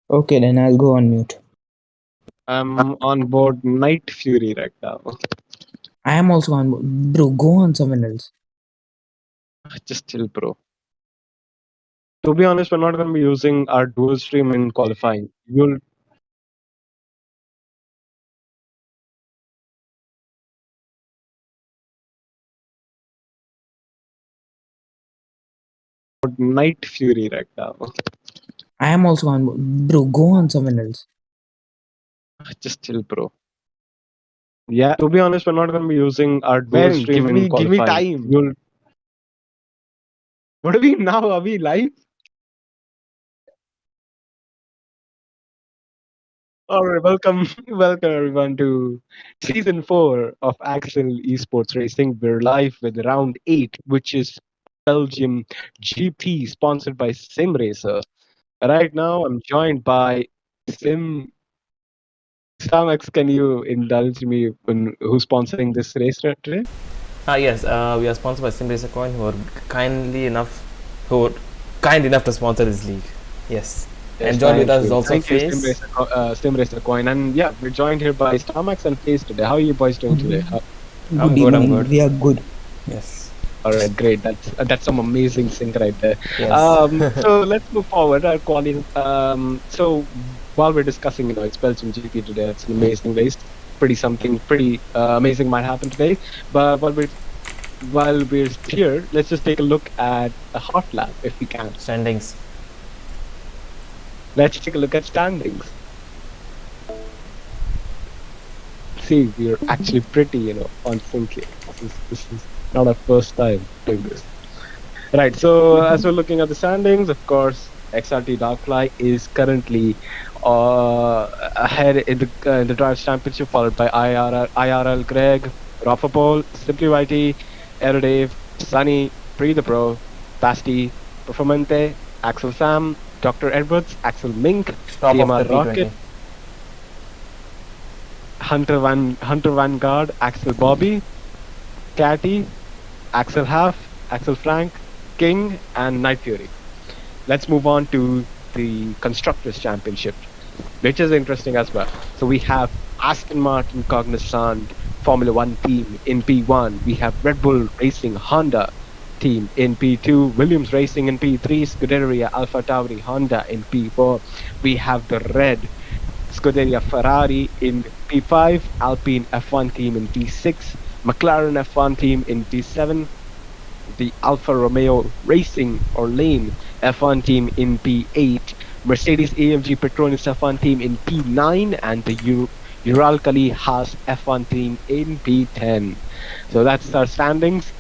Okay, then I'll go on mute. I'm on board Night Fury right now. I am also on. Bro, go on someone else. Just chill, bro. To be honest, we're not going to be using our dual stream in qualifying. You'll Night Fury right now. I am also on. Bro, go on someone else. Just chill, bro. Yeah, to be honest, we're not going to be using our dual Man, stream in give me qualifying. time. You'll. What are we now? Are we live? All right, welcome, welcome everyone to season 4 of Axxel Esports Racing. We're live with round 8, which is Belgium GP, sponsored by Sim Racer. Right now, I'm joined by Sim. Samex, can you indulge me in who's sponsoring this race today? Yes, we are sponsored by SimRacer Coin, who are who are kind enough to sponsor this league. Yes. Yes, And joined with thank us is you. also Thank you, Face. Sim Racer Coin. And yeah, we're joined here by Starmax and Face today. How are you boys doing today? I'm Good good, I'm evening. good. We are good. Yes. All right, great. That's some amazing sync right there. Yes. So let's move forward. Our quality. So while we're discussing, it's Belgium GP today. It's an amazing race. Something pretty amazing might happen today. But while we're here, let's just take a look at a hot lap if we can. Standings. Let's take a look at standings. See, we're actually pretty, on sync here. This is not our first time doing this. Right. So as we're looking at the standings, of course, XRT Darkfly is currently ahead in the Drivers' Championship, followed by IRL Greg, Rafa Paul, Simply YT, Aerodave, Sunny, Pre the Pro, Basti, Performante, Axel Sam, Dr. Edwards, Axel Mink, Top of TMR the Rocket, P20. Hunter Vanguard, Axel Bobby, Catty, Axel Half, Axel Frank, King, and Night Fury. Let's move on to the Constructors' Championship, which is interesting as well. So we have Aston Martin Cognizant Formula One team in P1. We have Red Bull Racing Honda team in P2, Williams Racing in P3, Scuderia Alfa Tauri Honda in P4. We have the red Scuderia Ferrari in P5, Alpine F1 team in P6, McLaren F1 team in P7, the Alfa Romeo Racing or Lane F1 team in P8, Mercedes AMG Petronas F1 team in P9, and the Uralkali Haas F1 team in P10. So that's our standings.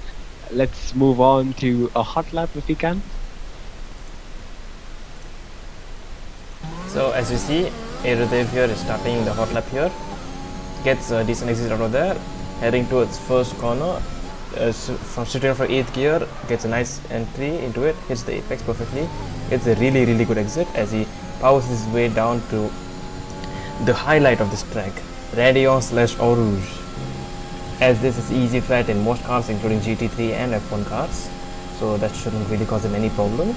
Let's move on to a hot lap if we can. So as you see, Aerodev here is starting the hot lap here. Gets a decent exit out of there. Heading towards first corner. From shooting for 8th gear, gets a nice entry into it, hits the apex perfectly. It's a really good exit as he powers his way down to the highlight of this track, Radeon/Eau Rouge. As this is easy flat in most cars including GT3 and F1 cars, so that shouldn't really cause him any problems,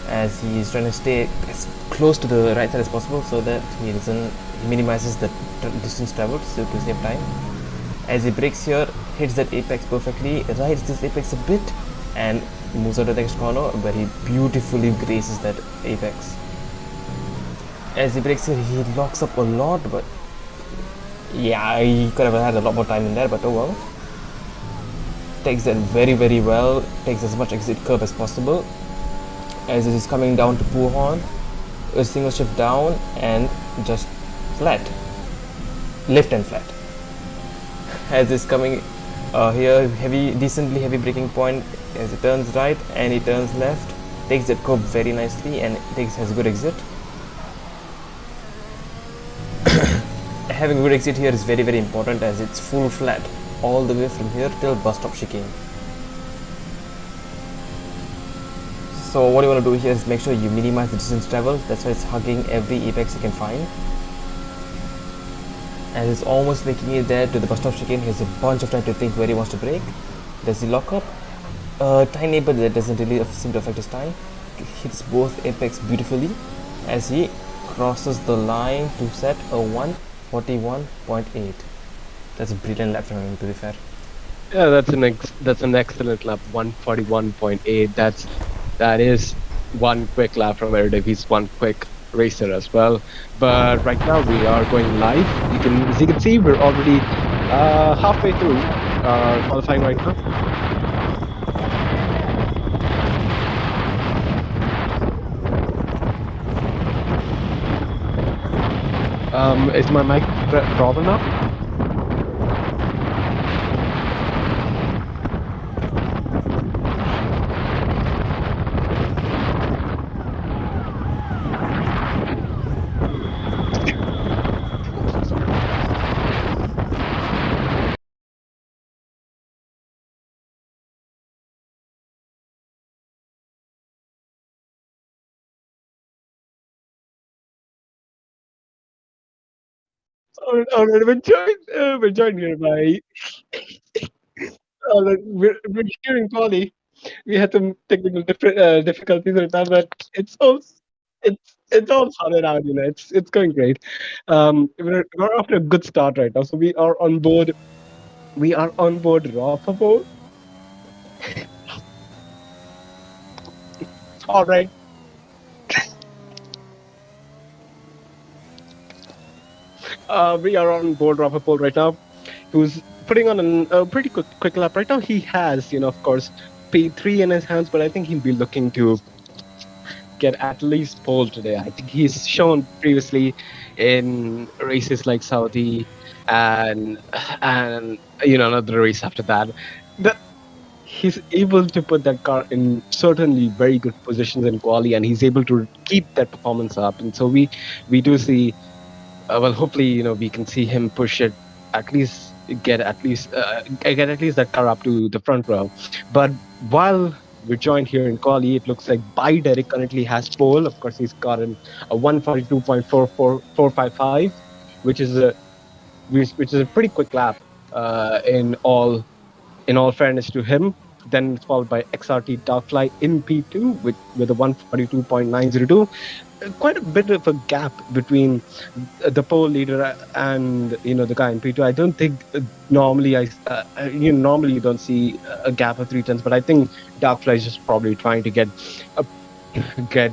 as he is trying to stay as close to the right side as possible so that he minimizes the distance traveled to save time. As he brakes here, hits that apex perfectly, rides this apex a bit, and moves out to the next corner where he beautifully graces that apex. As he brakes here, he locks up a lot, but yeah, he could have had a lot more time in there, but oh well. Takes that very well, takes as much exit curve as possible. As it is coming down to Puhon, a single shift down and just flat. Lift and flat. As it's coming here, decently heavy braking point as it turns right and he turns left, takes that curve very nicely and has a good exit. Having a good exit here is very important as it's full flat all the way from here till bus stop chicane. So what you want to do here is make sure you minimize the distance travel. That's why it's hugging every apex you can find. As it's almost making it there to the bus stop chicane, he has a bunch of time to think where he wants to brake. Does he lock up? Tiny, but that doesn't really seem to affect his time. Hits both apex beautifully as he crosses the line to set a 141.8. That's a brilliant lap from him, to be fair. Yeah, that's an excellent lap. 141.8. That is one quick lap from Erediv. He's one quick racer as well. But right now we are going live. As you can see, we're already halfway through qualifying right now. Is my mic broad enough? All right, we're joined here by. All right, we're here in Quali. We had some technical difficulties right now, but it's all sorted out. It's going great. We're off to a good start right now. So we are on board. We are on board Rafa board. All right. We are on board Rafa Pole right now, who's putting on a pretty quick lap right now. He has, of course, P3 in his hands, but I think he'll be looking to get at least pole today. I think he's shown previously in races like Saudi and another race after that that he's able to put that car in certainly very good positions in quali, and he's able to keep that performance up. And so we do see hopefully we can see him push it at least get at least that car up to the front row. But while we're joined here in quali, it looks like by Derek currently has pole. Of course, he's gotten a 142.44455, which is a pretty quick lap in all fairness to him. Then it's followed by XRT Darkfly in P2 with a 142.902. Quite a bit of a gap between the pole leader and the guy in P2. I don't think normally normally you don't see a gap of 3 tenths, but I think Darkfly is just probably trying to get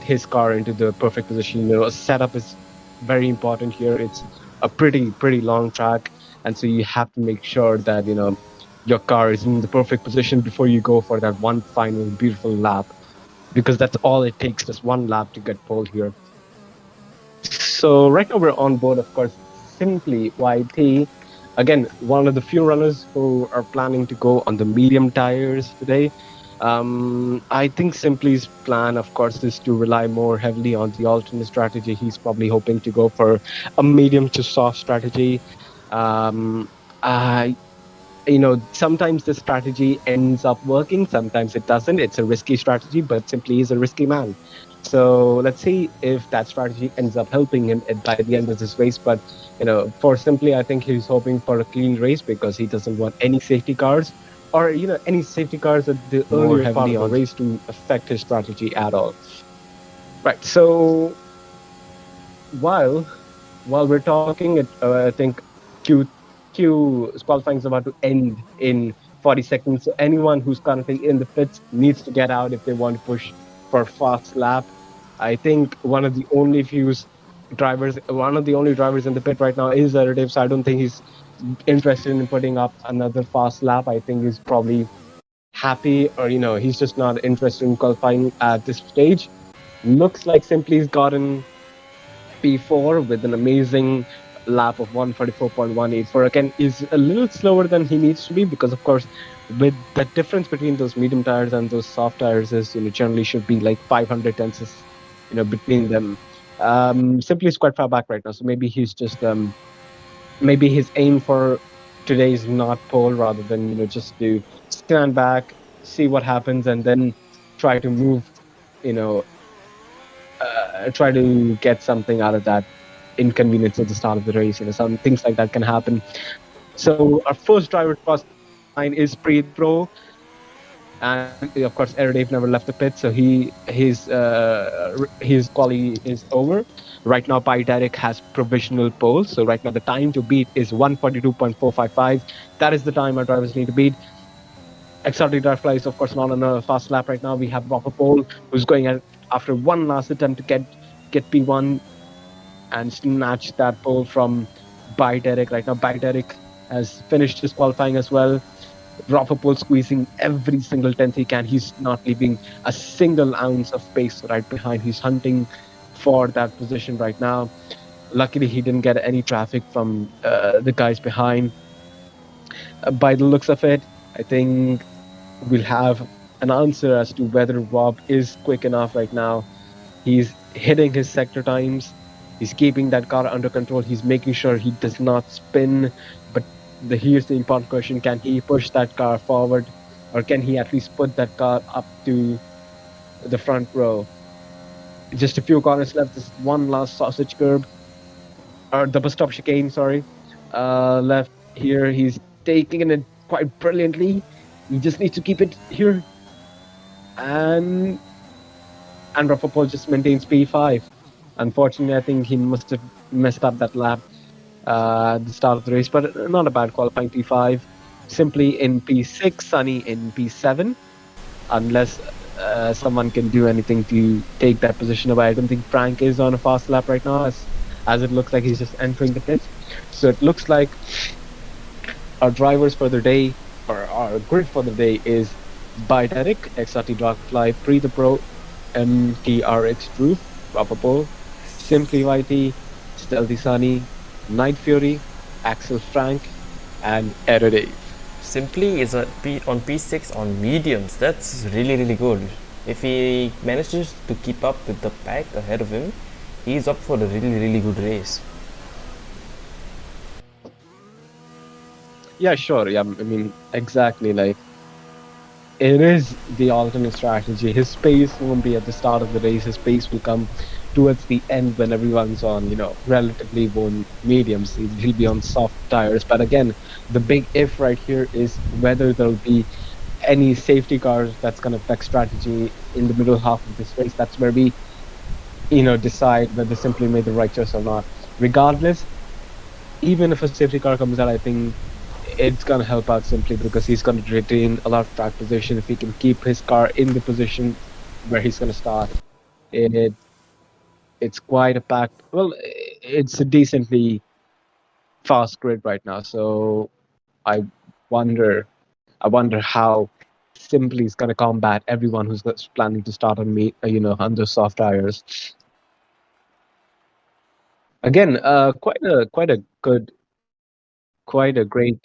his car into the perfect position. Setup is very important here. It's a pretty long track, and so you have to make sure that your car is in the perfect position before you go for that one final beautiful lap, because that's all it takes, just one lap to get pole here. So right now we're on board, of course, Simply YT. Again, one of the few runners who are planning to go on the medium tires today. I think Simply's plan, of course, is to rely more heavily on the alternate strategy. He's probably hoping to go for a medium to soft strategy. Sometimes the strategy ends up working, sometimes it doesn't. It's a risky strategy, but Simply is a risky man. So let's see if that strategy ends up helping him by the end of this race. But for Simply, I think he's hoping for a clean race because he doesn't want any safety cars or any safety cars at the earlier part of the race to affect his strategy at all. Right. So while we're talking, I think Q qualifying is about to end in 40 seconds. So anyone who's currently in the pits needs to get out if they want to push for a fast lap. I think one of the only drivers in the pit right now is Erediv, so I don't think he's interested in putting up another fast lap. I think he's probably happy, or he's just not interested in qualifying at this stage. Looks like Simply's gotten P4 with an amazing lap of 144.184. Again, is a little slower than he needs to be because, of course, with the difference between those medium tires and those soft tires is generally should be like 500 tenths between them. Simply is quite far back right now, so maybe he's just maybe his aim for today is not pole, rather than just to stand back, see what happens, and then try to move, try to get something out of that inconvenience at the start of the race. Some things like that can happen. So our first driver cross line is Preet Pro, and of course Aerodave never left the pit, so his quali is over. Right now, Pi Derek has provisional pole, so right now the time to beat is 142.455. That is the time our drivers need to beat. Exotic Draftfly is of course not on a fast lap right now. We have Rafa Pole who's going at after one last attempt to get P1 and snatch that pole from Pi Derek. Right now, Pi Derek has finished his qualifying as well. Rotherpool squeezing every single tenth he can. He's not leaving a single ounce of space right behind. He's hunting for that position right now. Luckily, he didn't get any traffic from the guys behind. By the looks of it, I think we'll have an answer as to whether Rob is quick enough right now. He's hitting his sector times. He's keeping that car under control. He's making sure he does not spin. But here's the important question: can he push that car forward, or can he at least put that car up to the front row? Just a few corners left. This one last sausage curb, or the bus stop chicane. Sorry, left here. He's taking it quite brilliantly. He just needs to keep it here, and Rafa just maintains P5. Unfortunately, I think he must have messed up that lap at the start of the race, but not a bad qualifying P5. Simply in P6, Sunny in P7, unless someone can do anything to take that position away. I don't think Frank is on a fast lap right now, as it looks like he's just entering the pit. So it looks like our drivers for the day, or our grid for the day, is by Derek, XRT Dragonfly, Pre the Pro, MTRX Drew, Proper Pole, Simply YT, Stealthy Sunny, Night Fury, Axel Frank, and Aerodave. Simply is on P6 on mediums. That's really good. If he manages to keep up with the pack ahead of him, he's up for a really good race. Yeah, sure. Yeah, I mean, exactly. Like, it is the alternate strategy. His pace won't be at the start of the race. His pace will come towards the end when everyone's on, relatively worn mediums. He'll be on soft tires. But again, the big if right here is whether there'll be any safety cars that's going to affect strategy in the middle half of this race. That's where we, decide whether Simply made the right choice or not. Regardless, even if a safety car comes out, I think it's going to help out Simply because he's going to retain a lot of track position. If he can keep his car in the position where he's going to start, it's quite a packed. Well, it's a decently fast grid right now. So I wonder, how Simply is going to combat everyone who's planning to start on under soft tires. Again, quite a great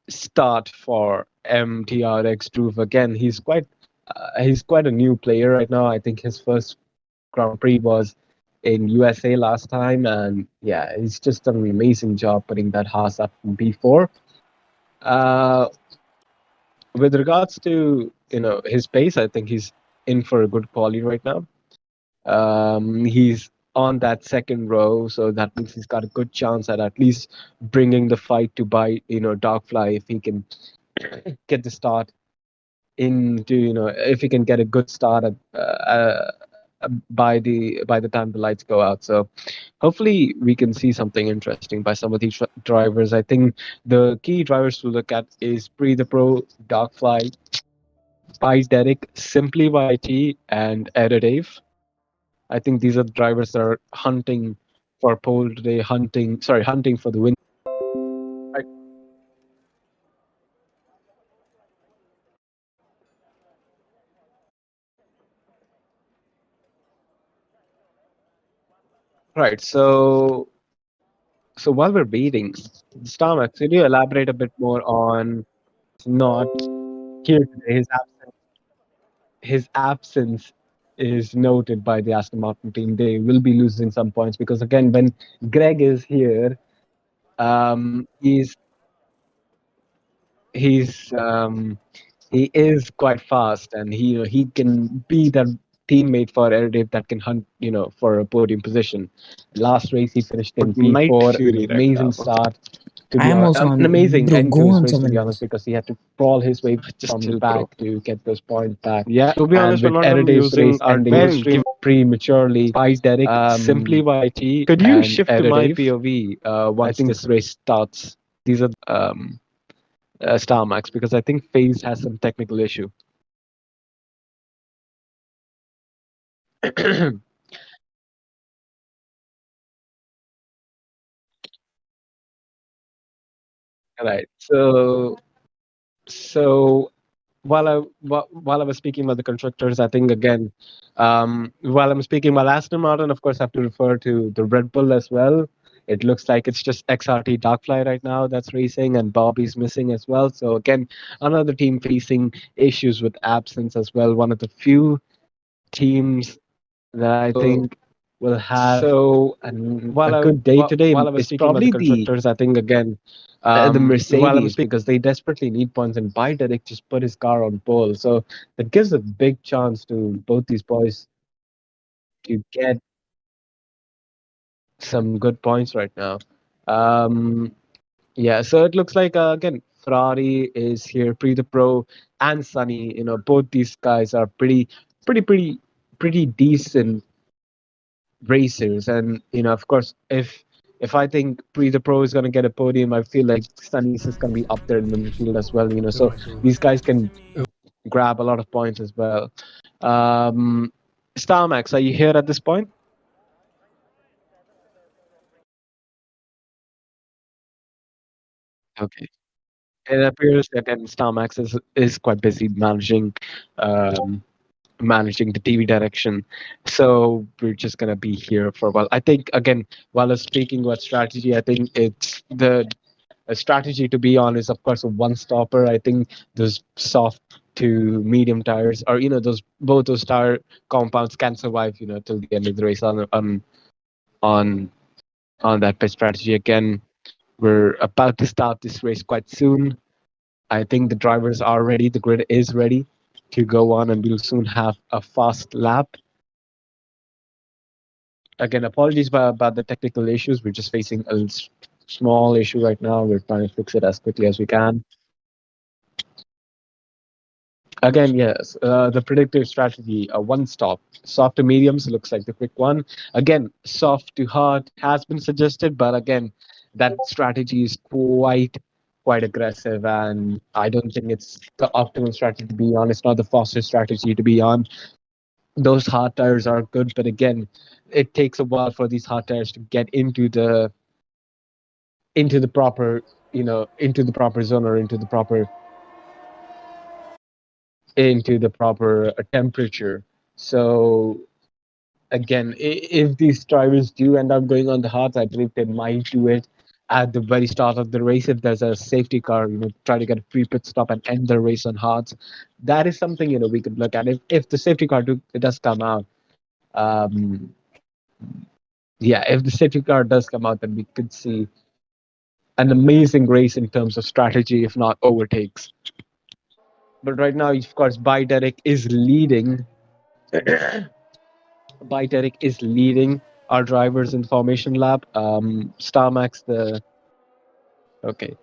start for MTRX Groove. Again, he's quite a new player right now. I think his first Grand Prix was in USA last time, and yeah, he's just done an amazing job putting that Haas up in P4. With regards to his pace, I think he's in for a good quality right now. He's on that second row, so that means he's got a good chance at least bringing the fight to buy Dogfly if he can get the start into if he can get a good start by the time the lights go out. So hopefully we can see something interesting by some of these drivers. I think the key drivers to look at is Pre the Pro, Dogfly, Spice Derek, Simply YT, and Aerodave. I think these are the drivers that are hunting for pole today, hunting for the win. Right. Right. So while we're waiting, Stamak, could you elaborate a bit more on not here today? His absence is noted by the Aston Martin team. They will be losing some points because again, when Greg is here, he's he's he is quite fast, and he can be that teammate for Aerodave that can hunt for a podium position. Last race he finished in Night P4, Fury right amazing now. start. to I be am honest. also An on. amazing Bro, end to go his on race, some to be honest, minutes. because he had to crawl his way Just from chill, back bro. to get those points back. Yeah, to be honest, And a with lot of them Eredive's using race our ending pen. prematurely by Derek, simply YT, Could you and shift to my Eredive, POV I once think this? this race starts. These are Star Max, because I think FaZe has some technical issue. Right. So while I was speaking about the constructors, I think again, while I'm speaking about Aston Martin, of course, I have to refer to the Red Bull as well. It looks like it's just XRT Darkfly right now that's racing, and Bobby's missing as well. So again, another team facing issues with absence as well. One of the few teams that I think will have a good day today while I was is speaking about the probably the constructors, I think again, the while I'm Mercedes, speaking, because they desperately need points, and Biderick just put his car on pole. So that gives a big chance to both these boys to get some good points right now. Um, yeah, so it looks like again Ferrari is here, Pre the Pro and Sunny. Both these guys are pretty, pretty, pretty decent racers, and of course, if I think Pre the Pro is going to get a podium, I feel like Sunny's is going to be up there in the midfield as well. So these guys can grab a lot of points as well. Starmax, are you here at this point? Okay. It appears that then Starmax is quite busy um, managing the TV direction. So we're just gonna be here for a while. I think again, while I was speaking about strategy, I think it's the a strategy to be on is of course a one stopper. I think those soft to medium tires, or those both those tire compounds can survive till the end of the race on on that pit strategy. Again, we're about to start this race quite soon. I think the drivers are ready, the grid is ready to go on, and we'll soon have a fast lap. Again, apologies about the technical issues. We're just facing a small issue right now. We're trying to fix it as quickly as we can. Again, yes, the predictive strategy, one stop. Soft to mediums looks like the quick one. Again, soft to hard has been suggested, but again, that strategy is quite aggressive, and I don't think it's the optimal strategy to be on. It's not the fastest strategy to be on. Those hard tires are good, but again, it takes a while for these hard tires to get into the proper into the proper zone, or into the proper temperature. So again, if these drivers do end up going on the hards, I believe they might do it at the very start of the race. If there's a safety car, try to get a free pit stop and end the race on hards. That is something we could look at. If the safety car it does come out, um, yeah, if the safety car does come out, then we could see an amazing race in terms of strategy, if not overtakes. But right now, of course, Derek is leading. Derek is leading our drivers in the formation lap. Starmax, the okay.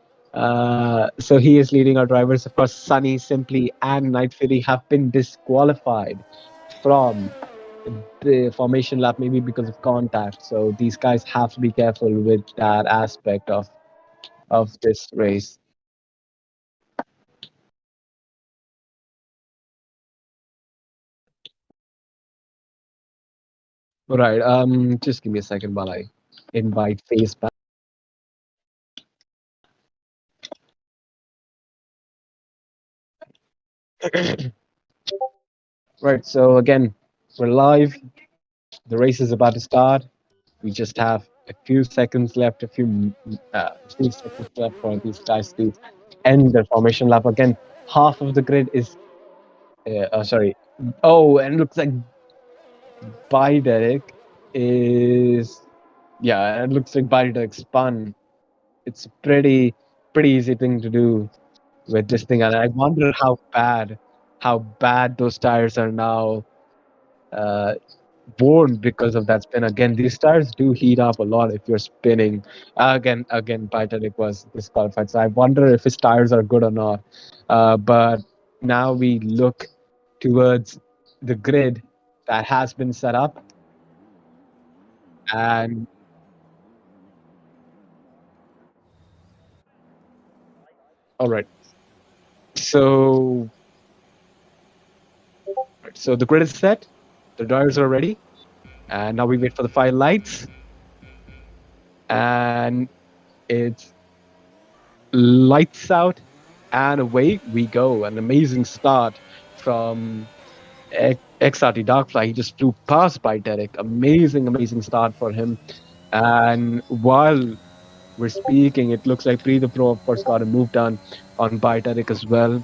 So he is leading our drivers. Of course, Sunny, Simply, and Night Fury have been disqualified from the formation lap, maybe because of contact. So these guys have to be careful with that aspect of this race. Right. Just give me a second while I invite Face back. Right. So again, we're live. The race is about to start. We just have a few seconds left, few seconds left for these guys to end their formation lap. Again, half of the grid is. Sorry. Oh, and it looks like Biderick is. Yeah, it looks like Biderick spun. It's a pretty easy thing to do with this thing, and I wonder how bad those tires are now. Uh, warned because of that spin. Again, these tires do heat up a lot if you're spinning. Again, Pytonic was disqualified. So I wonder if his tires are good or not. But now we look towards the grid that has been set up. And all right. So so the grid is set, the drivers are ready, and now we wait for the 5 lights. And it's lights out and away we go. An amazing start from XRT Darkfly. He just flew past by Derek. Amazing start for him. And while we're speaking, it looks like Pre the Pro, of course, got a move done on Derek as well.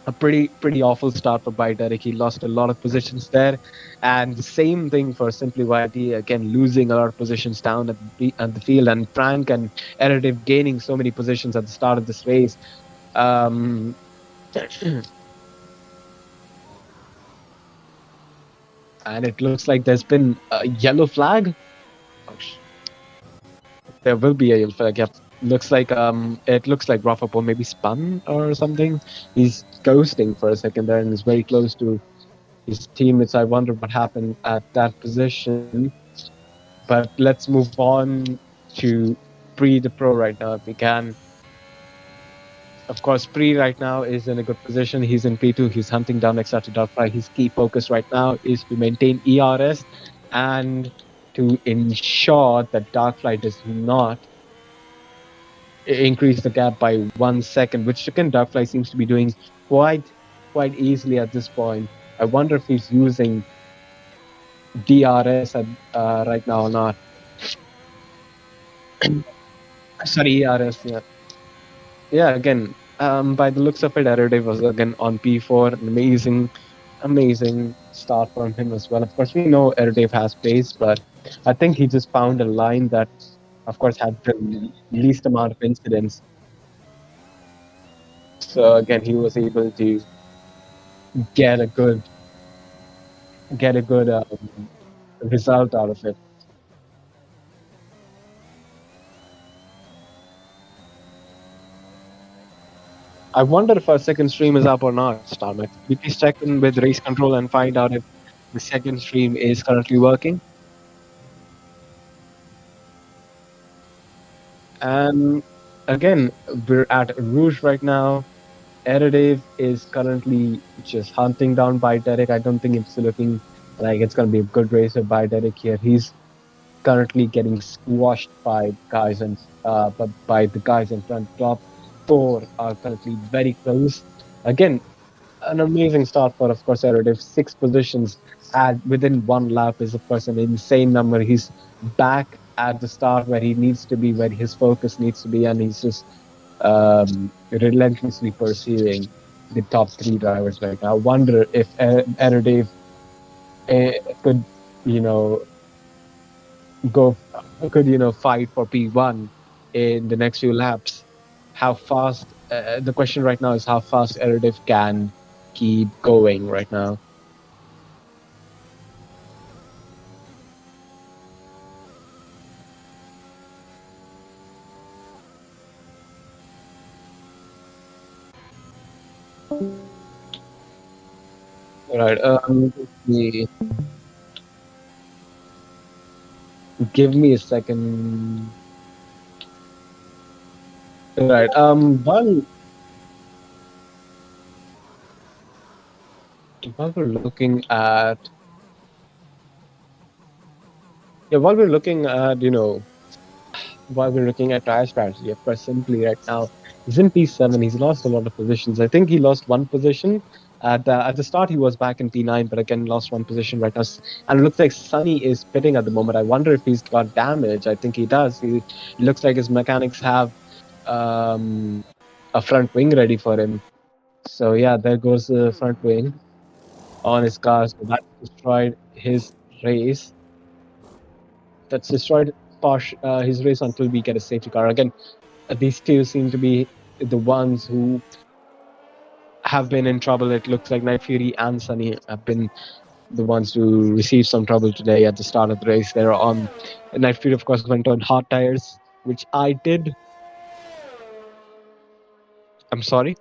A pretty awful start for Derek. He lost a lot of positions there, and the same thing for Simply YT. Again, losing a lot of positions down at the field, and Frank and Erediv gaining so many positions at the start of this race. Um, and it looks like there's been a yellow flag. There will be a yellow flag. Yep. It looks like Rafa maybe spun or something. He's ghosting for a second there and is very close to his teammates. I wonder what happened at that position. But let's move on to Pre the Pro right now if we can. Of course, Pre right now is in a good position. He's in P2. He's hunting down XR to Darkfly. His key focus right now is to maintain ERS and to ensure that Darkfly does not increase the gap by 1 second, which again Darkfly seems to be doing quite easily at this point. I wonder if he's using DRS right now or not. Sorry, ERS. Yeah. Again, by the looks of it, Erediv was again on P4. An amazing start from him as well. Of course, we know Erediv has pace, but I think he just found a line that, of course, had the least amount of incidents. So again, he was able to get a good result out of it. I wonder if our second stream is up or not, Starmax. We please check in with race control and find out if the second stream is currently working. And again, we're at Rouge right now. Erediv is currently just hunting down by Derek. I don't think it's looking like it's going to be a good race by Derek here. He's currently getting squashed by guys and by the guys in front. Top 4 are currently very close. Again, an amazing start for, of course, Erediv. 6 positions within 1 lap is, of course, an insane number. He's back at the start where he needs to be, where his focus needs to be, and he's just relentlessly pursuing the top 3 drivers right now. I wonder if Erediv could, fight for P1 in the next few laps. How fast? The question right now is how fast Erediv can keep going right now. Right. Give me a second. Right. While we're looking at, while we're looking at tire strategy, of course, Simply right now he's in P7. He's lost a lot of positions. I think he lost 1 position. At the start, he was back in P9, but again, lost 1 position right now. And it looks like Sunny is pitting at the moment. I wonder if he's got damage. I think he does. It looks like his mechanics have a front wing ready for him. So yeah, there goes the front wing on his car. So that destroyed his race. That's destroyed his race until we get a safety car. Again, these 2 seem to be the ones who have been in trouble. It looks like Night Fury and Sunny have been the ones who received some trouble today at the start of the race. They're on. Night Fury, of course, went on hard tires, which I did. I'm sorry.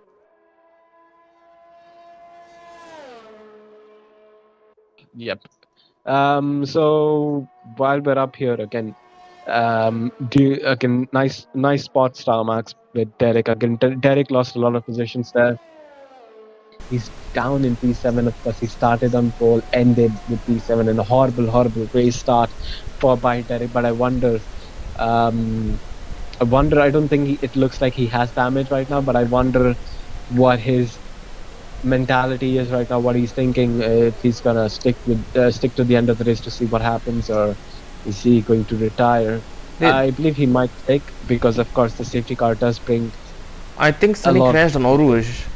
Yep. So while we're up here again, nice spot star marks with Derek again. Derek lost a lot of positions there. He's down in P7. Of course, he started on pole, ended with P7, and a horrible race start for by Derek. But um, I wonder. I don't think it looks like he has damage right now, but I wonder what his mentality is right now, what he's thinking, if he's gonna stick to the end of the race to see what happens, or is he going to retire. I believe he might stick because of course the safety car does bring I think a Sunny lot. crashed on Oruj.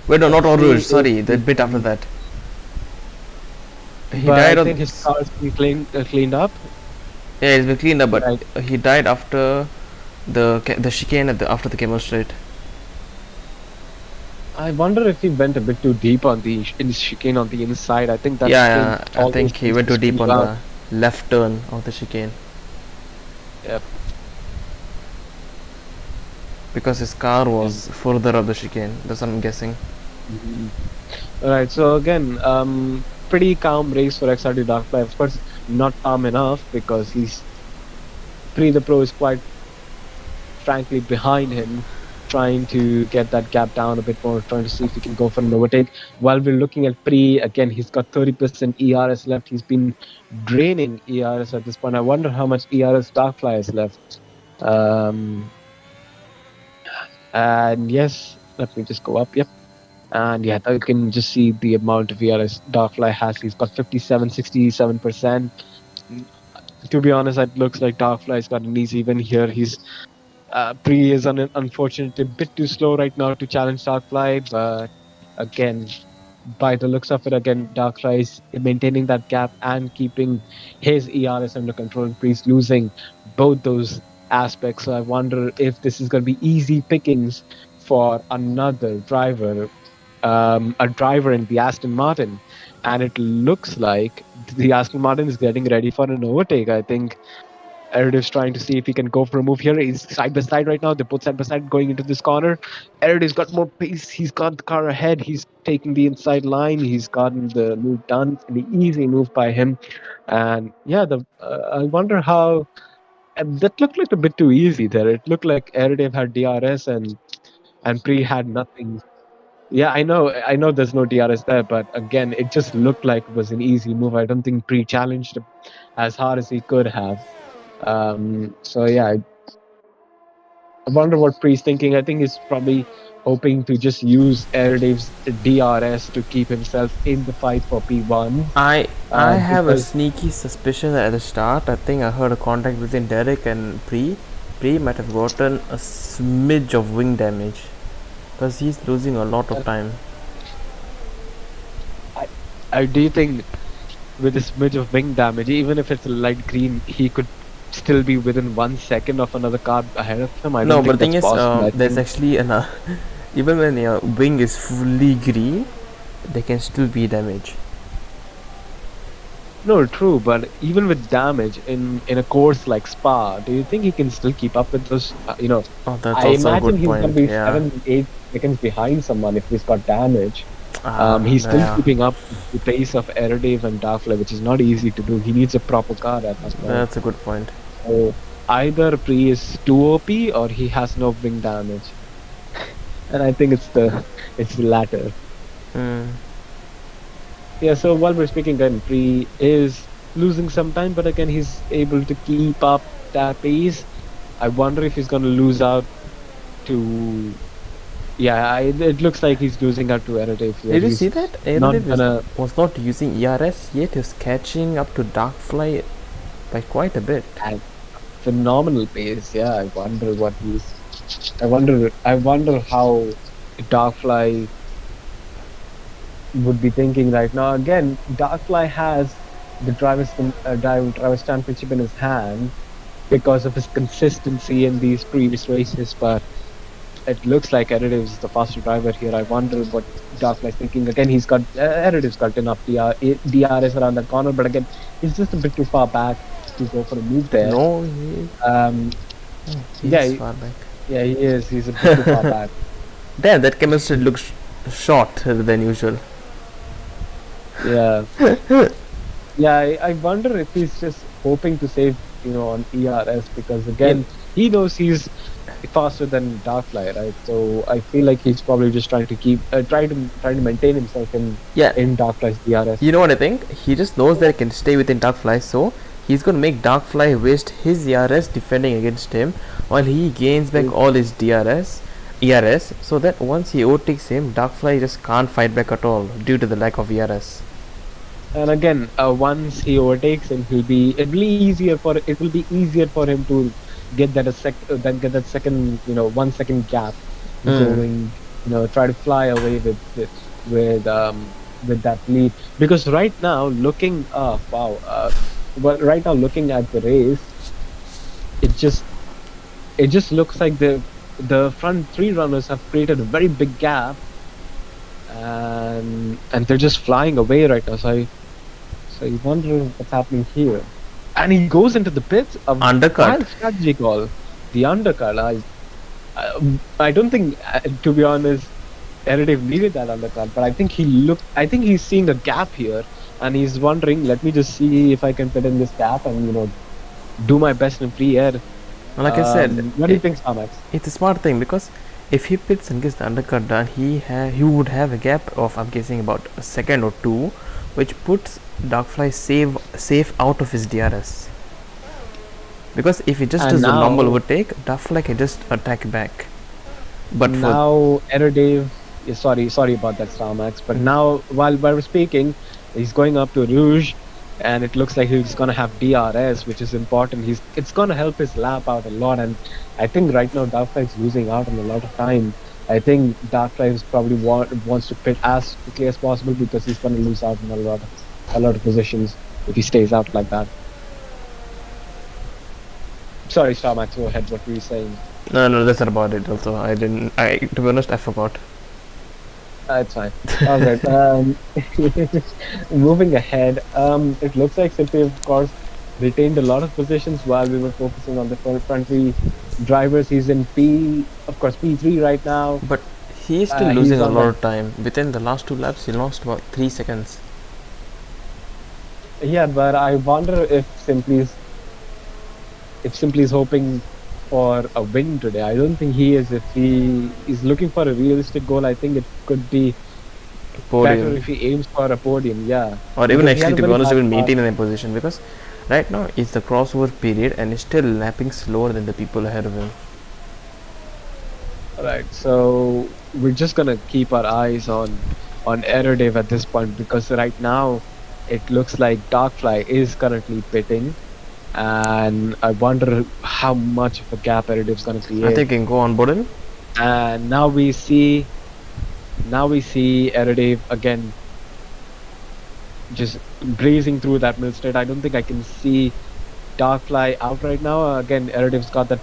Wait, no, not Oruj. Sorry, the bit after that. He But died I on. think his car's been cleaned up. Yeah, it's been cleaned up, but Right. he died after the chicane after the camel straight. I wonder if he went a bit too deep on the chicane on the inside. I think that Yeah, chicane I always think he tends went to too deep squeeze on out. the left turn of the chicane Yep. because his car was further up the chicane. That's what I'm guessing. Mhm. All right. So again, pretty calm race for XRD Darkfly. Of course, not calm enough because he's the Pro is quite frankly behind him, trying to get that gap down a bit more, trying to see if he can go for an overtake. While we're looking at Pre, again, he's got 30% ERS left. He's been draining ERS at this point. I wonder how much ERS Darkfly is left. Um, and yes, let me just go up. Yep. And yeah, you can just see the amount of ERS Darkfly has. He's got 67%. To be honest, it looks like Darkfly's got an easy win here. Pre is unfortunately a bit too slow right now to challenge Darkfly, but again, by the looks of it, again, Darkfly is maintaining that gap and keeping his ERS under control. Pre's losing both those aspects. So I wonder if this is going to be easy pickings for another driver, a driver in the Aston Martin. And it looks like the Aston Martin is getting ready for an overtake. I think Eridiv's trying to see if he can go for a move here. He's side by side right now. They're both side by side going into this corner. Eridiv's got more pace. He's got the car ahead. He's taking the inside line. He's gotten the move done. The easy move by him. And yeah, I wonder how that looked like a bit too easy there. It looked like Eridiv had DRS and Pre had nothing. Yeah, I know there's no DRS there, but again, it just looked like it was an easy move. I don't think Pre challenged him as hard as he could have. So yeah, I wonder what Pre's thinking. I think he's probably hoping to just use Eridiv's DRS to keep himself in the fight for P1. I have a Because sneaky suspicion that at the start, I think I heard a contact between Derek and Pre. Pre might have gotten a smidge of wing damage because he's losing a lot of time. I do think with this smidge of wing damage, even if it's a light green, he could still be within 1 second of another car ahead of him. I No, don't but the think thing that's is, possible. there's actually an even when your wing is fully green, they can still be damaged. No, true, but even with damage in a course like Spa, do you think he can still keep up with those? Oh, that's I also a imagine good he's gonna point. be Yeah. 7, 8 seconds behind someone if he's got damage. He's still Yeah. keeping up with the pace of Erediv and Darfle, which is not easy to do. He needs a proper car at that point. That's a good point. So either Pre is too OP or he has no wing damage, and I think it's the latter. Mm. Yeah. So while we're speaking, then Pre is losing some time, but again he's able to keep up that pace. I wonder if he's gonna lose out to. Yeah, it looks like he's losing out to Erediv here. Did you He's see that? not Erediv gonna. was not using ERS yet. He's catching up to Darkfly by quite a bit. At phenomenal pace. Yeah, I wonder what he's. I wonder how Darkfly would be thinking right now. Again, Darkfly has the drivers championship in his hand because of his consistency in these previous races. But it looks like Additive's the faster driver here. I wonder what Darkfly is thinking. Again, he's got Additive's got enough DRS around that corner, but again, he's just a bit too far back to go for a move there. No, he, Um, he's yeah, far back. yeah, he is. He's a bit too far back. Damn, that chemistry looks shorter than usual. Yeah, yeah. I wonder if he's just hoping to save, on ERS because again, he knows he's faster than Darkfly, right? So I feel like he's probably just trying to try to maintain himself Yeah. in Darkfly's DRS. You know what I think? He just knows that he can stay within Darkfly, so he's gonna make Darkfly waste his ERS defending against him while he gains back all his ERS, so that once he overtakes him, Darkfly just can't fight back at all due to the lack of ERS. And again, once he overtakes him, it will be easier for him to get that get that second 1 second gap going, try to fly away with that lead. Because right now looking but right now looking at the race, it just looks like the front three runners have created a very big gap, and they're just flying away right now. So you wonder what's happening here. And he goes into the pits. Undercut. Wild strategy call. The undercut. I don't think, to be honest, Erediv needed that undercut. But I think he's seeing a gap here, and he's wondering, let me just see if I can fit in this gap and do my best in free air. Like I said, what do you think, Samax? it's a smart thing because if he pits and gets the undercut done, he would have a gap of, I'm guessing, about a second or two, which puts Darkfly safe out of his DRS. Because if he just does the normal overtake, Darkfly can just attack back. But now Erediv, sorry about that, Starmax. But now while we're speaking, he's going up to Rouge, and it looks like he's gonna have DRS, which is important. It's gonna help his lap out a lot, and I think right now Darkfly is losing out on a lot of time. I think Darkfly is probably wants to pit as quickly as possible because he's gonna lose out on a lot of positions if he stays out like that. Sorry, Starmax, go ahead. What were you saying? no, that's not about it. Also, to be honest, I forgot. It's fine. All right. Moving ahead, it looks like Simply, of course, retained a lot of positions while we were focusing on the front three drivers. He's in P3 right now. But he is still losing a lot of time. Within the last 2 laps, he lost about 3 seconds. Yeah, but I wonder if Simply is hoping for a win today. I don't think he is. If he is looking for a realistic goal, I think it could be better if he aims for a podium. Yeah. Or even actually, to be honest, even maintain in a position, because right now it's the crossover period and he's still lapping slower than the people ahead of him. Alright, so we're just gonna keep our eyes on Erediv at this point, because right now it looks like Darkfly is currently pitting, and I wonder how much of a gap Erediv's gonna create. I think he can go on board. And now we see Erediv again just breezing through that middle straight. I don't think I can see Darkfly out right now. Again, Erediv's got at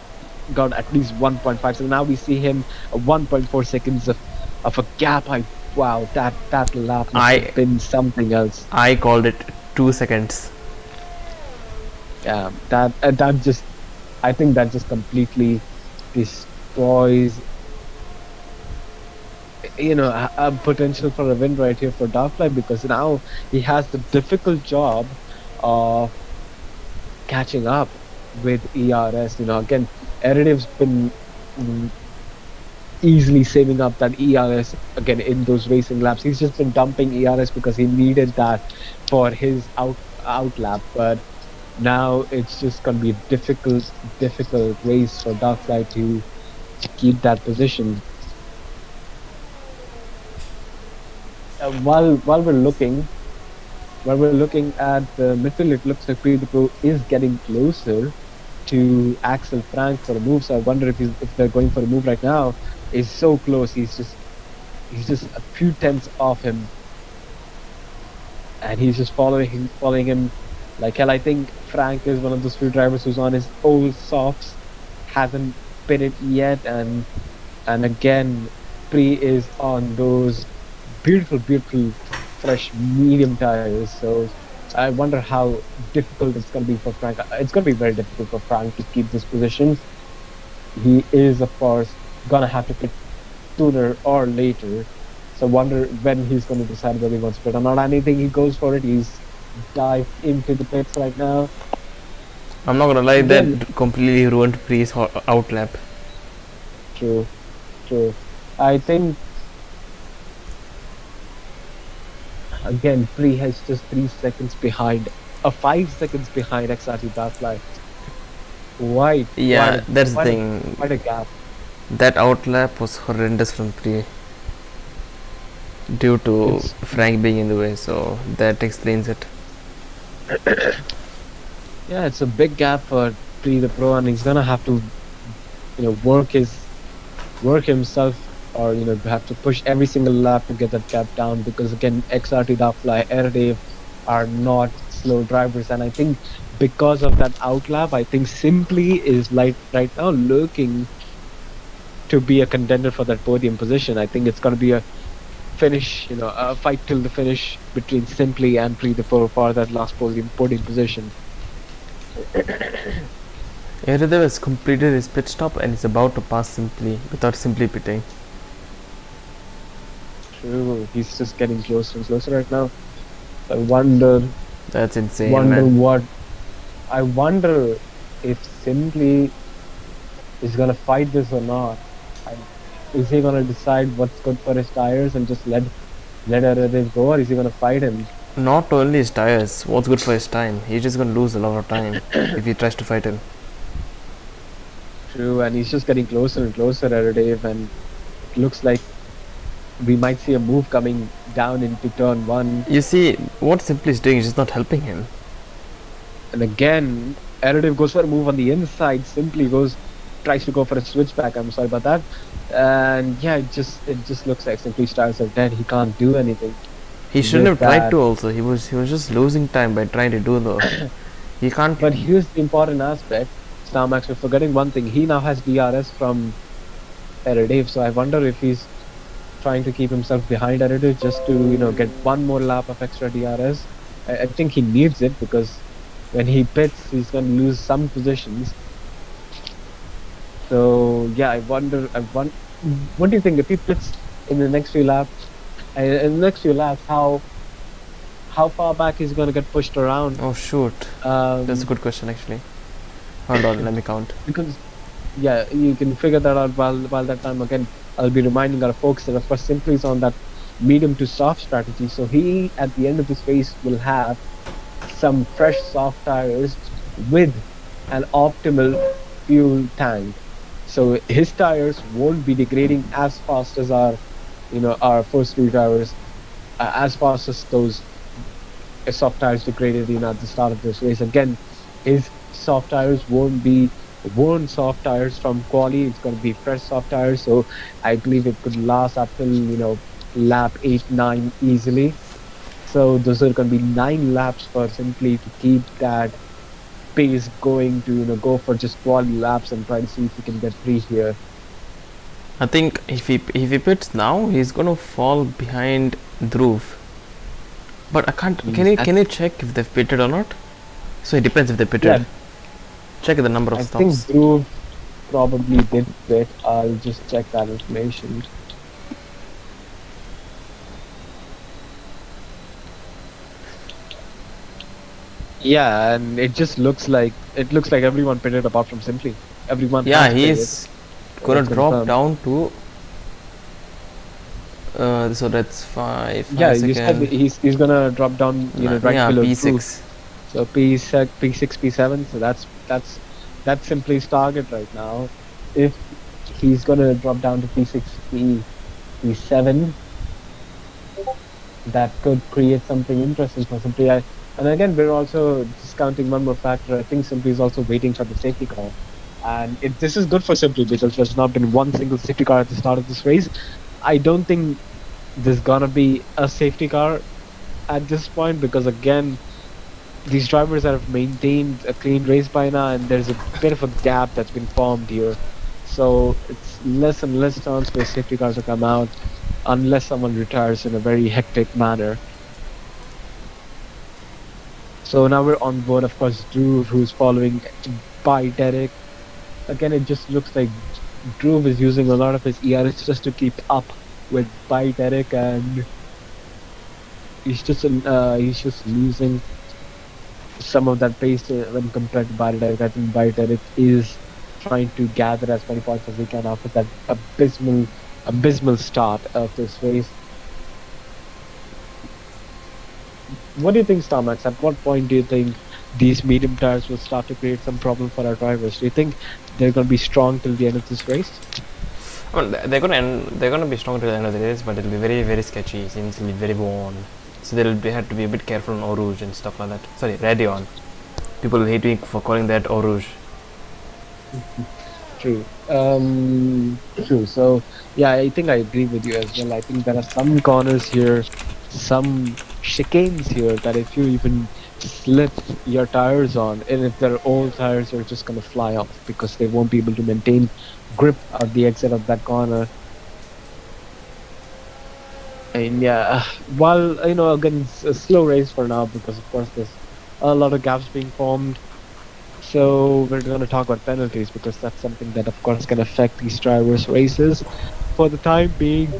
least 1.5 seconds. Now we see him 1.4 seconds of a gap. Wow, that lap must have been something else. I called it 2 seconds. Yeah, I think that just completely destroys a potential for a win right here for Darkfly, because now he has the difficult job of catching up with ERS. Again, Erediv's been easily saving up that ERS again in those racing laps. He's just been dumping ERS because he needed that for his out lap, but now it's just gonna be a difficult race for Darkfly to keep that position. While we're looking at the midfield, it looks like Pretty Pro is getting closer to Axxel Frank for a move. So I wonder if they're going for a move right now. He's so close. He's just a few tenths off him, and he's just following him like hell. I think Frank is one of those few drivers who's on his old softs, hasn't pitted yet, and And again, Pre is on those beautiful, fresh medium tires. So I wonder how difficult it's going to be for Frank. It's going to be very difficult for Frank to keep this position. He is, of course, going to have to pit sooner or later. So wonder when he's going to decide whether he wants to pit or not. Anything he goes for it. He's dived into the pits right now. I'm not gonna lie, Again, that completely ruined Pre's outlap. true, true. I think again, Pre has just 3 seconds behind, 5 seconds behind XRT Darkfly. Yeah, that's the Quite a, thing. quite a gap. That outlap was horrendous from Pre due to It's Frank being in the way, so that explains it. yeah, it's a big gap for Pre the Pro, and he's gonna have to, work himself, or have to push every single lap to get that gap down. Because again, XRT Darkfly, Aerodave are not slow drivers, and I think because of that outlap, I think Simply is like right now looking to be a contender for that podium position. I think it's gonna be a finish, a fight till the finish between Simply and Pre the Pro for that last podium position. Eredev has completed his pit stop and is about to pass Simply without Simply pitting. True, he's just getting closer and closer right now. I wonder, That's insane, wonder man. what. I wonder if Simply is gonna fight this or not. I, is he gonna decide what's good for his tires and just let Eredev go, or is he gonna fight him? Not only his tires, what's good for his time. He's just gonna lose a lot of time if he tries to fight him. True, and he's just getting closer and closer, Eredev, and it looks like we might see a move coming down into turn one. You see, what Simply is doing is just not helping him. And again, Eredev goes for a move on the inside. Simply tries to go for a switchback. I'm sorry about that. And yeah, it just looks like Simply's tires are dead. He can't do anything. He shouldn't have with tried that. to also. He was just losing time by trying to do though. He can't. But here's the important aspect. Starmax, we're forgetting one thing. He now has DRS from Eredev, so I wonder if he's trying to keep himself behind Eredev just to get one more lap of extra DRS. I think he needs it, because when he pits, he's going to lose some positions. So yeah, I wonder. What do you think if he pits in the next few laps? How far back he's going to get pushed around? Oh shoot, that's a good question actually. Hold on, let me count. Because yeah, you can figure that out while that time. Again, I'll be reminding our folks that of course Simply is on that medium to soft strategy. So he at the end of this race will have some fresh soft tires with an optimal fuel tank. So his tires won't be degrading as fast as our first three drivers, as fast as those soft tires degraded at the start of this race. Again, his soft tires won't be worn soft tires from quali. It's going to be fresh soft tires. So I believe it could last up till lap 8, 9 easily. So those are going to be 9 laps for Simply to keep that pace going, to go for just quali laps and try to see if he can get free here. I think if he pits now, he's gonna fall behind Dhruv. But I can't. Can you check if they've pitted or not? So it depends if they pitted. Yeah. Check the number of I think stops. Dhruv probably did pit. I'll just check that information. Yeah, and it just looks like everyone pitted apart from Simply. Everyone. Yeah, has pitted. he's gonna It's drop confirmed. down to. So that's five Yeah, you said second. he's gonna drop down, right yeah, below P6. Dhruv. So P6, P7. So that's Simply's target right now. If he's gonna drop down to P6, P7, that could create something interesting for Simply. And again, we're also discounting one more factor. I think Simply is also waiting for the safety car. And this is good for Simply, because there's not been one single safety car at the start of this race. I don't think there's gonna be a safety car at this point, because again, these drivers have maintained a clean race by now, and there's a bit of a gap that's been formed here. So it's less and less chance for safety cars to come out unless someone retires in a very hectic manner. So now we're on board, of course, Drew, who's following by Derek. Again, it just looks like Drew is using a lot of his ERS just to keep up with by Derek, and he's just losing some of that pace when compared to By Derek. I think By Derek is trying to gather as many points as he can after that abysmal start of this race. What do you think, Starmax? At what point do you think these medium tires will start to create some problem for our drivers? Do you think they're going to be strong till the end of this race? I mean, they're gonna be strong till the end of the race, but it'll be very very sketchy since it'll be very worn. So they'll have to be a bit careful on Eau Rouge and stuff like that. Sorry, Radion. People hate me for calling that Eau Rouge. True. True. So yeah, I think I agree with you as well. I think there are some corners here, some chicanes here that if you even slip your tires on, and if they're old tires, you're just gonna fly off because they won't be able to maintain grip at the exit of that corner. And yeah, while again, it's a slow race for now because of course there's a lot of gaps being formed. So we're going to talk about penalties because that's something that, of course, can affect these drivers' races. For the time being,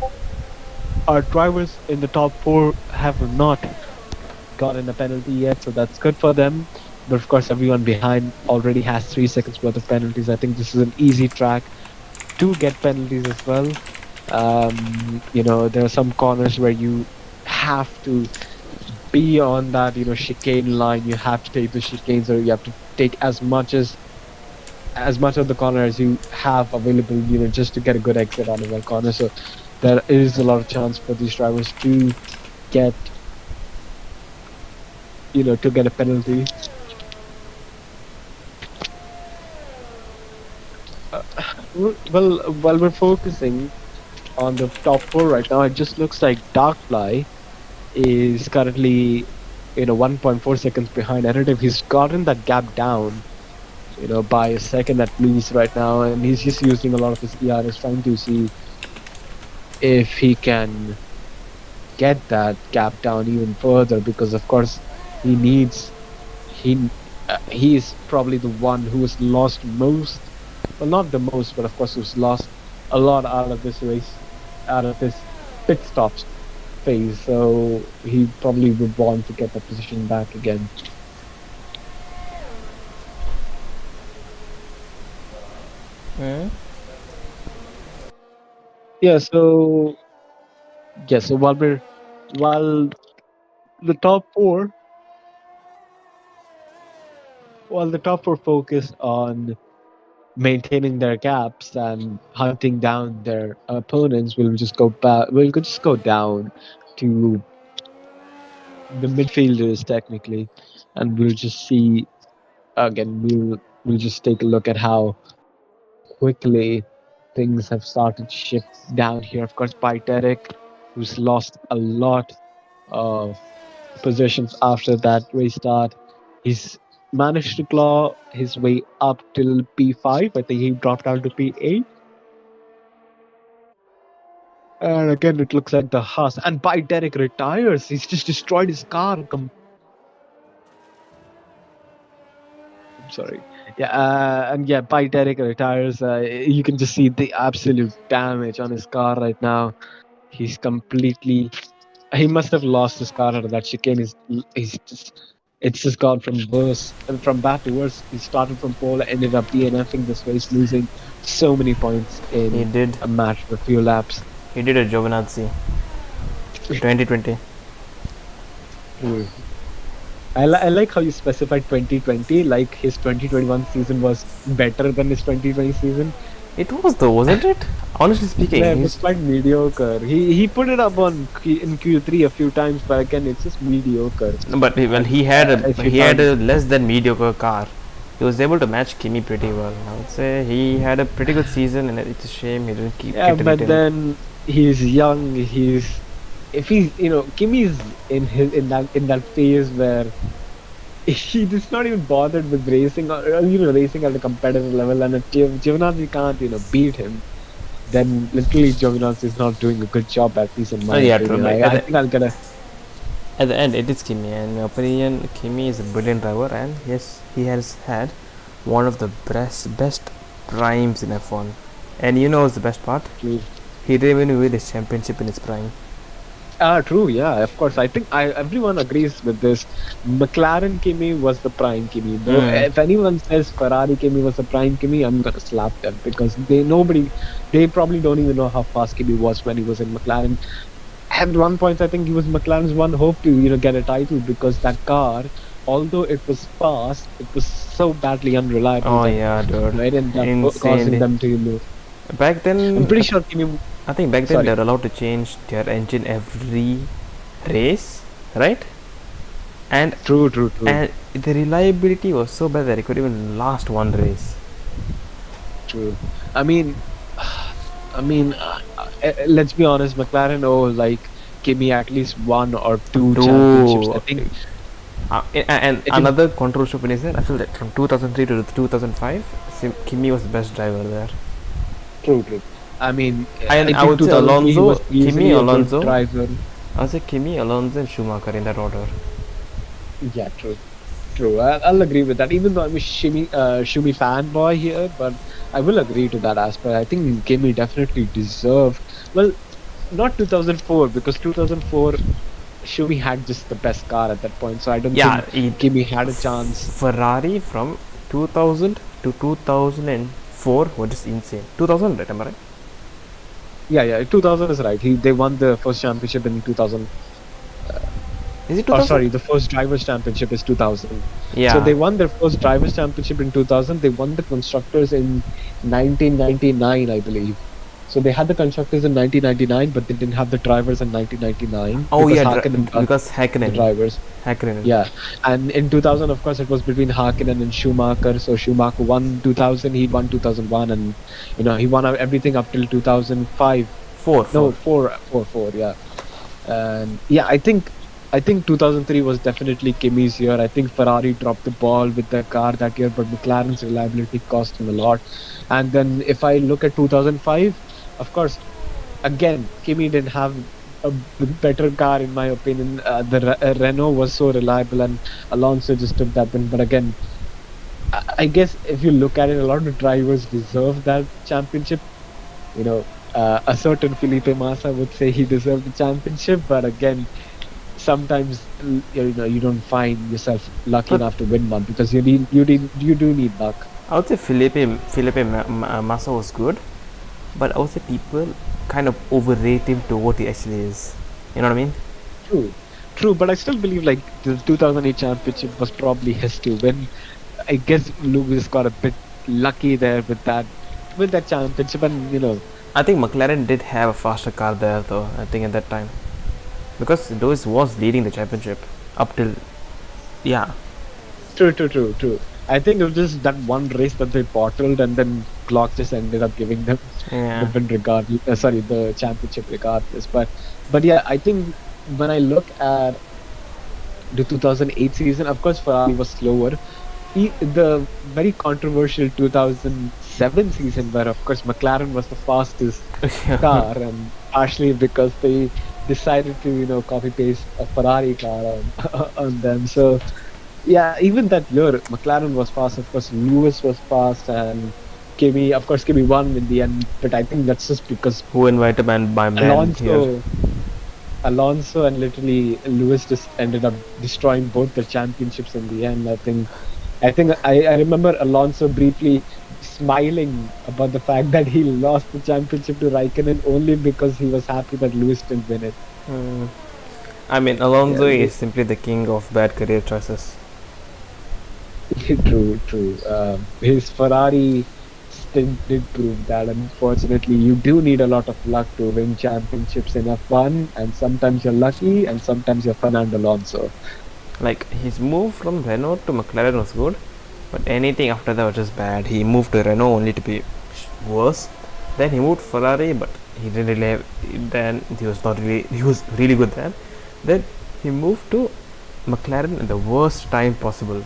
our drivers in the top four have not gotten a penalty yet, so that's good for them. But of course, everyone behind already has 3 seconds worth of penalties. I think this is an easy track to get penalties as well. There are some corners where you have to be on that chicane line. You have to take the chicanes, or you have to take as much of the corner as you have available, just to get a good exit out of that corner. So there is a lot of chance for these drivers to get a penalty. uh, well, while we're focusing on the top four right now, it just looks like Darkfly is currently 1.4 seconds behind Additive. He's gotten that gap down by a second at least right now, and he's just using a lot of his ERS trying to see if he can get that gap down even further, because of course he needs he is probably the one who has lost most, well, not the most, but of course who's lost a lot out of this race, out of this pit stop phase. So he probably would want to get that position back again. Yeah, so while the top four while the top four focus on maintaining their gaps and hunting down their opponents, we'll just go back. We'll just go down to the midfielders technically, and we'll just see again. We'll just take a look at how quickly things have started to shift down here. Of course, Pyteric, who's lost a lot of positions after that restart, he's managed to claw his way up till P5. I think he dropped down to P8. And again, it looks like the Haas. And by Derek retires. He's just destroyed his car. I'm sorry. Yeah, and yeah, by Derek retires. You can just see the absolute damage on his car right now. He's completely. He must have lost his car out of that chicane. It's just gone from worse and from bad to worse. He started from pole, ended up DNFing this race, losing so many points in He did. a match for a few laps. He did a Giovinazzi. 2020. I like how you specified 2020, like his 2021 season was better than his 2020 season. It was though, wasn't it? Honestly speaking, Yeah, it was quite mediocre. He put it up in Q3 a few times, but again, it's just mediocre. but he had a less than mediocre car. He was able to match Kimi pretty well. I would say he had a pretty good season, and it's a shame he didn't keep. Yeah, but then he's young. If he's Kimi's in that phase where he is not even bothered with racing or racing at a competitive level. And if Giovinazzi can't beat him, then literally Giovinazzi is not doing a good job, at least in my Yeah, true. opinion. Like I think I'll get a at the end, it is Kimi, and in my opinion, Kimi is a brilliant driver, and yes, he has had one of the best primes in F1. And you know what's the best part? true. He didn't even win his championship in his prime. True, yeah, of course. I think everyone agrees with this. McLaren Kimi was the prime Kimi. Though Mm. if anyone says Ferrari Kimi was the prime Kimi, I'm gonna slap them because they probably don't even know how fast Kimi was when he was in McLaren. At one point, I think he was McLaren's one hope to get a title because that car, although it was fast, it was so badly unreliable Oh that yeah, dude, it ended up causing insane. them to lose. Back I'm then, pretty sure Kimi. I think back then Sorry. they're allowed to change their engine every race, right? And True, true, true. and the reliability was so bad that it could even last one race. True. I mean, let's be honest. McLaren like give me at least one or two championships. I think And it is another controversial opinion is that I feel that from 2003 to 2005, Kimi was the best driver there. true, true. I mean, And I I think would say 2003 he Alonso, was Kimi, easily a good Alonso. driver. I would say Kimi, Alonso, and Schumacher in that order. Yeah, true, true. I'll agree with that. Even though I'm a Shumi fanboy here, but I will agree to that aspect. I think Kimi definitely deserved. Well, not 2004 because 2004 Shumi had just the best car at that point, so I don't Yeah, think Kimi had a chance. Ferrari from 2000 to 2004 was just insane. 2000, right? Am I right? Yeah, 2000 is right. They won the first championship in 2000. Is it Oh, 2000? sorry, the first drivers' championship is 2000. So Yeah. they won their first drivers' championship in 2000. They won the constructors in 1999, I believe. So they had the constructors in 1999, but they didn't have the drivers in 1999 Oh because yeah, Hakkinen got because the Hakkinen. drivers. Hakkinen. Yeah, and in 2000, of course, it was between Hakkinen and Schumacher. So Schumacher won 2000, he won 2001, and he won everything up till 2005. Four, No, four. four. Yeah, and yeah, I think 2003 was definitely Kimi's year. I think Ferrari dropped the ball with their car that year, but McLaren's reliability cost him a lot. And then if I look at 2005, of course, again, Kimi didn't have a better car in my opinion. The Renault was so reliable, and Alonso just took that win. But again, I guess if you look at it, a lot of drivers deserve that championship. You know, a certain Felipe Massa would say he deserved the championship, but again, sometimes you don't find yourself lucky But enough to win one because you do need luck. I would say Felipe Massa was good, but I would say people kind of overrate him to what he actually is. You know what I mean? True, but I still believe like the 2008 championship was probably his to win. I guess Lewis got a bit lucky there with that championship, and I think McLaren did have a faster car there though. I think at that time because Lewis was leading the championship up till yeah. true. I think it was just that one race that they bottled, and then Glock just ended up giving them the Yeah. win regardless. Sorry, the championship regardless. But yeah, I think when I look at the 2008 season, of course Ferrari was slower. The very controversial 2007 season, where of course McLaren was the fastest car, and partially because they decided to copy paste a Ferrari car on them. So yeah, even that year McLaren was fast. Of course, Lewis was fast, and Kimi won in the end. But I think that's just because Who invited my man here? Alonso, Alonso, and literally Lewis just ended up destroying both the championships in the end. I remember Alonso briefly smiling about the fact that he lost the championship to Raikkonen only because he was happy that Lewis didn't win it. Mm. I mean, Alonso Yeah, is simply the king of bad career choices. true. His Ferrari stint did prove that. Unfortunately, you do need a lot of luck to win championships in F1, and sometimes you're lucky, and sometimes you're Fernando Alonso. Like his move from Renault to McLaren was good, but anything after that was just bad. He moved to Renault only to be worse. Then he moved to Ferrari, but he didn't really have. Then he was not really. He was really good then. Then he moved to McLaren at the worst time possible.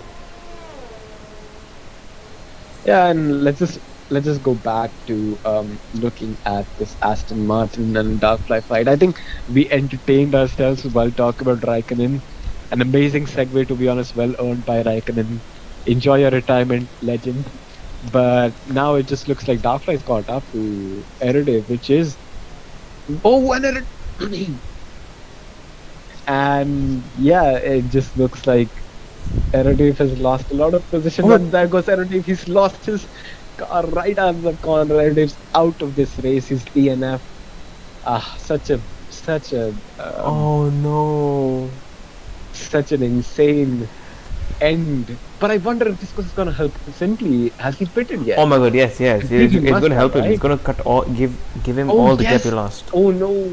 Yeah, and let's just go back to looking at this Aston Martin and Darkfly fight. I think we entertained ourselves while talking about Raikkonen. An amazing segue, to be honest, well earned by Raikkonen. Enjoy your retirement, legend. But now it just looks like Darkfly's caught up to Erode, which is and and yeah, it just looks like Erode has lost a lot of position. Oh. And there goes Erode. He's lost his car right out of the corner. Erode's out of this race. He's DNF. Oh no. Such an insane end. But I wonder if this was going to help. Simply, has he pitted yet? Oh my god, yes. It's He going must to help have, him. He's right? going to cut all, give him all the gap he lost. Oh no!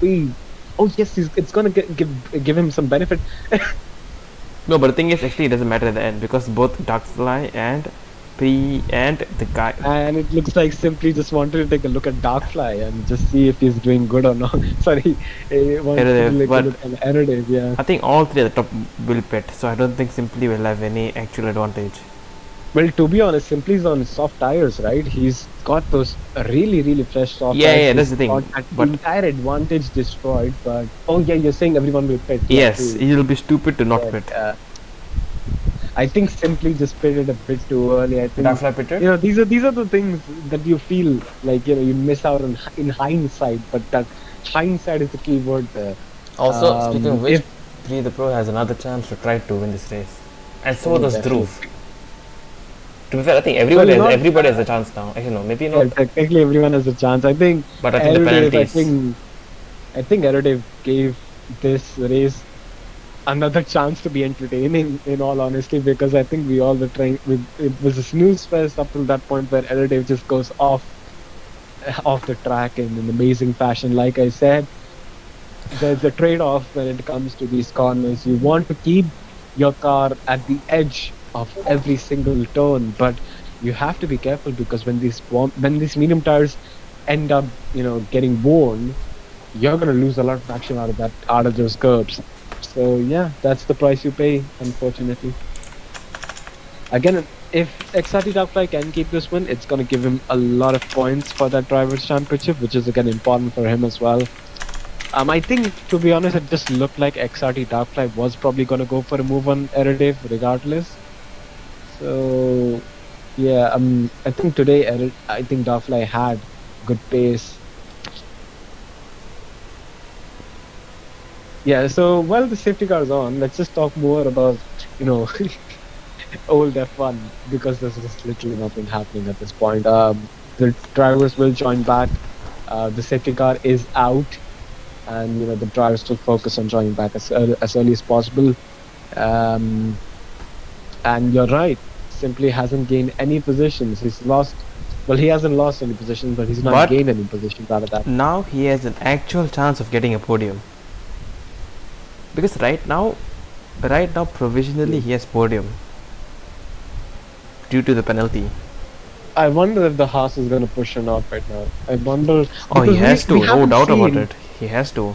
Wait. Oh yes, it's gonna give him some benefit. No, but the thing is, actually, it doesn't matter at the end because both Darkfly and the guy. And it looks like Simply just wanted to take a look at Darkfly and just see if he's doing good or not. Sorry, he wanted to Erode, look but at an Erode, yeah. I think all three at the top will pit, so I don't think Simply will have any actual advantage. Well, to be honest, Simply's on soft tires, right? He's got those really fresh soft Yeah, tires. yeah, that's He's the thing, got that but- entire advantage destroyed, but oh yeah, you're saying everyone will pit. Yeah, Yes, true. it will be stupid to not Yeah, pit. I think Simply just pitted a bit too early. I think Darkfly pitted? you know these are the things that you feel like you miss out on in hindsight, but that hindsight is the key word there. Also, speaking of which, if- Pri the Pro has another chance to try to win this race, and so Oh, does definitely. Dhruv. To be fair, I think everybody Well, everybody has a chance now. Actually, no, maybe Yeah, not. technically everyone has a chance. I think But I think the Erode, penalties. I think Erode gave this race another chance to be entertaining, in all honesty, because I think we all were trying. It was a snooze fest up till that point where Erode just goes off the track in an amazing fashion. Like I said, there's a trade-off when it comes to these corners. You want to keep your car at the edge of every single turn, but you have to be careful because when these medium tires end up getting worn, you're gonna lose a lot of traction out of those curbs. So yeah, that's the price you pay, unfortunately. Again, if XRT Darkfly can keep this win, it's gonna give him a lot of points for that drivers' championship, which is again important for him as well. I think, to be honest, it just looked like XRT Darkfly was probably gonna go for a move on Erode regardless. So yeah, I think today I think Darkfly had good pace. Yeah, so while the safety car is on, let's just talk more about old F1 because there's just literally nothing happening at this point. The drivers will join back. The safety car is out, and the drivers will focus on joining back as early as possible. And you're right, Simply hasn't gained any positions. He's lost. Well, he hasn't lost any positions, but he's not But- gained any positions out of that. Now he has an actual chance of getting a podium. Because right now, provisionally he has podium due to the penalty. I wonder if the Haas is going to push him off right now. I wonder. Oh, he because has we to, no haven't doubt about seen- it. He has to.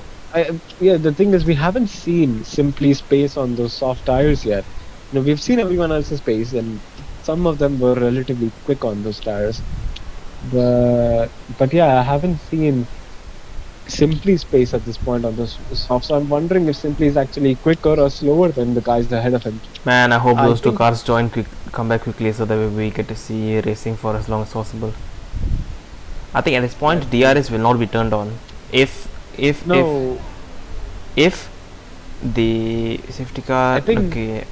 Yeah, the thing is, we haven't seen Simply's pace on those soft tires yet. We've seen everyone else's pace, and some of them were relatively quick on those tires. But yeah, I haven't seen Simply's pace at this point on those soft. So I'm wondering if Simply is actually quicker or slower than the guys ahead of him. Man, I hope I those two think- cars come back quickly so that we get to see racing for as long as possible. I think at this point DRS will not be turned on. If No, if the safety car, I think- okay,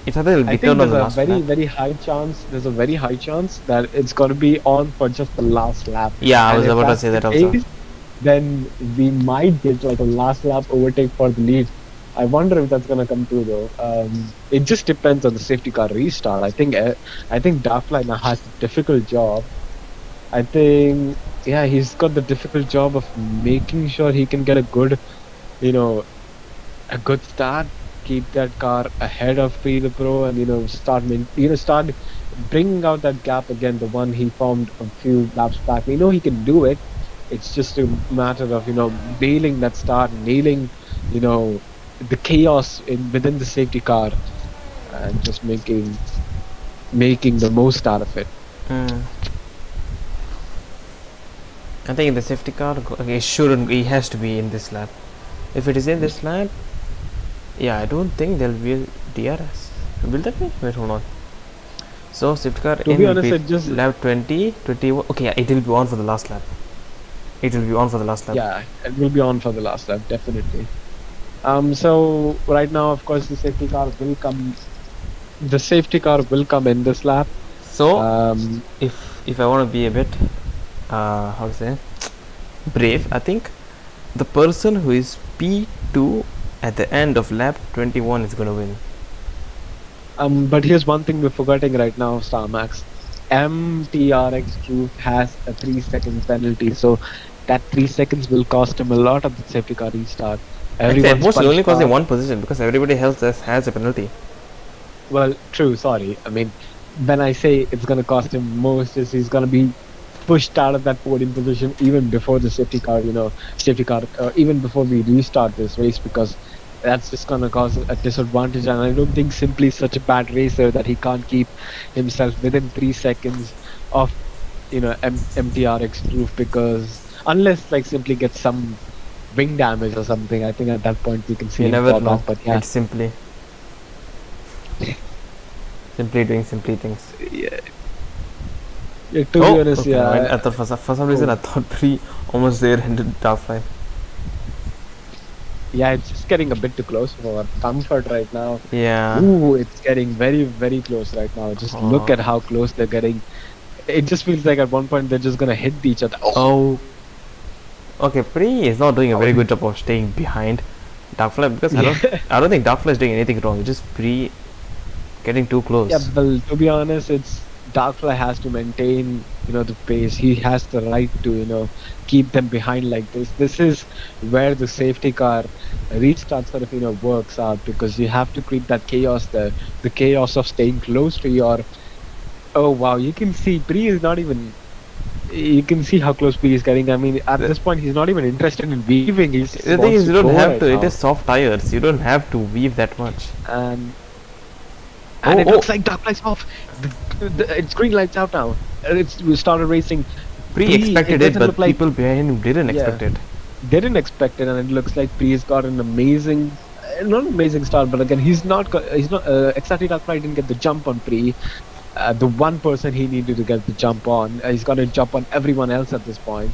it's either will be I think turned on there's the a last very lap. very high chance. There's a very high chance that it's going to be on for just the last lap. Yeah, I And was if about to that's say that the also. case, Then we might get like a last lap overtake for the lead. I wonder if that's gonna come through though. It just depends on the safety car restart. I think Darkfly now has a difficult job. I think he's got the difficult job of making sure he can get a good, a good start, keep that car ahead of the Pro, and start bringing out that gap again, the one he formed a few laps back. We know he can do it. It's just a matter of nailing that start, nailing the chaos within the safety car and just making the most out of it. Mm. I think in the safety car, okay, shouldn't, he has to be in this lap. If it is in this lap, yeah, I don't think there'll be a DRS. Will that be? Wait, hold on. So safety car To in be will honest, be it just lap 20, 21. Okay, yeah, it will be on for the last lap. It will be on for the last lap. yeah, it will be on for the last lap definitely. So right now, of course, the safety car will come. The safety car will come in this lap. So Um, if I want to be a bit, how to say, brave, I think the person who is P2 at the end of lap 21 is gonna win. but here's one thing we're forgetting right now, StarMax. MTRX Truth has a 3 second penalty, so that 3 seconds will cost him a lot of the safety car restart. Actually, at Everyone's most it only punched costs him out. one position because everybody else has a penalty. Well, true, sorry. I mean, when I say it's gonna cost him most, is he's gonna be pushed out of that podium position even before the safety car, safety car, even before we restart this race, because that's just gonna cause a disadvantage. And I don't think Simply is such a bad racer that he can't keep himself within 3 seconds of, MTRX proof, because unless like Simply gets some wing damage or something, I think at that point we can see You him never fall know. back. But yeah, It's simply doing simply things. yeah, yeah, to be honest, okay. yeah. I thought for some reason I thought 3 almost there ended top 5. Yeah, it's just getting a bit too close for comfort right now. Yeah. Ooh, it's getting very, very close right now. Just look at how close they're getting. It just feels like at one point they're just gonna hit each other. Oh. Okay, Pri is not doing a very good job of staying behind Darkfly because I don't think Darkfly is doing anything wrong. It's just Pri getting too close. Yeah, well, to be honest, it's Darkfly has to maintain, the pace. He has the right to, keep them behind like this. This is where the safety car restart sort of, works out, because you have to create that chaos there. The chaos of staying close to your. Oh wow, you can see Pri is not even. You can see how close Pri is getting. I mean, at this point, he's not even interested in weaving. He's The thing is, you don't have to. It is soft tires. You don't have to weave that much. And it looks like Darklight's off. It's green lights out now. We started racing. Pri expected it, but like, people behind him didn't expect it. They didn't expect it, and it looks like Pri's got an amazing, not an amazing start, but again, exactly Darklight didn't get the jump on Pri. The one person he needed to get the jump on, he's got to jump on everyone else at this point.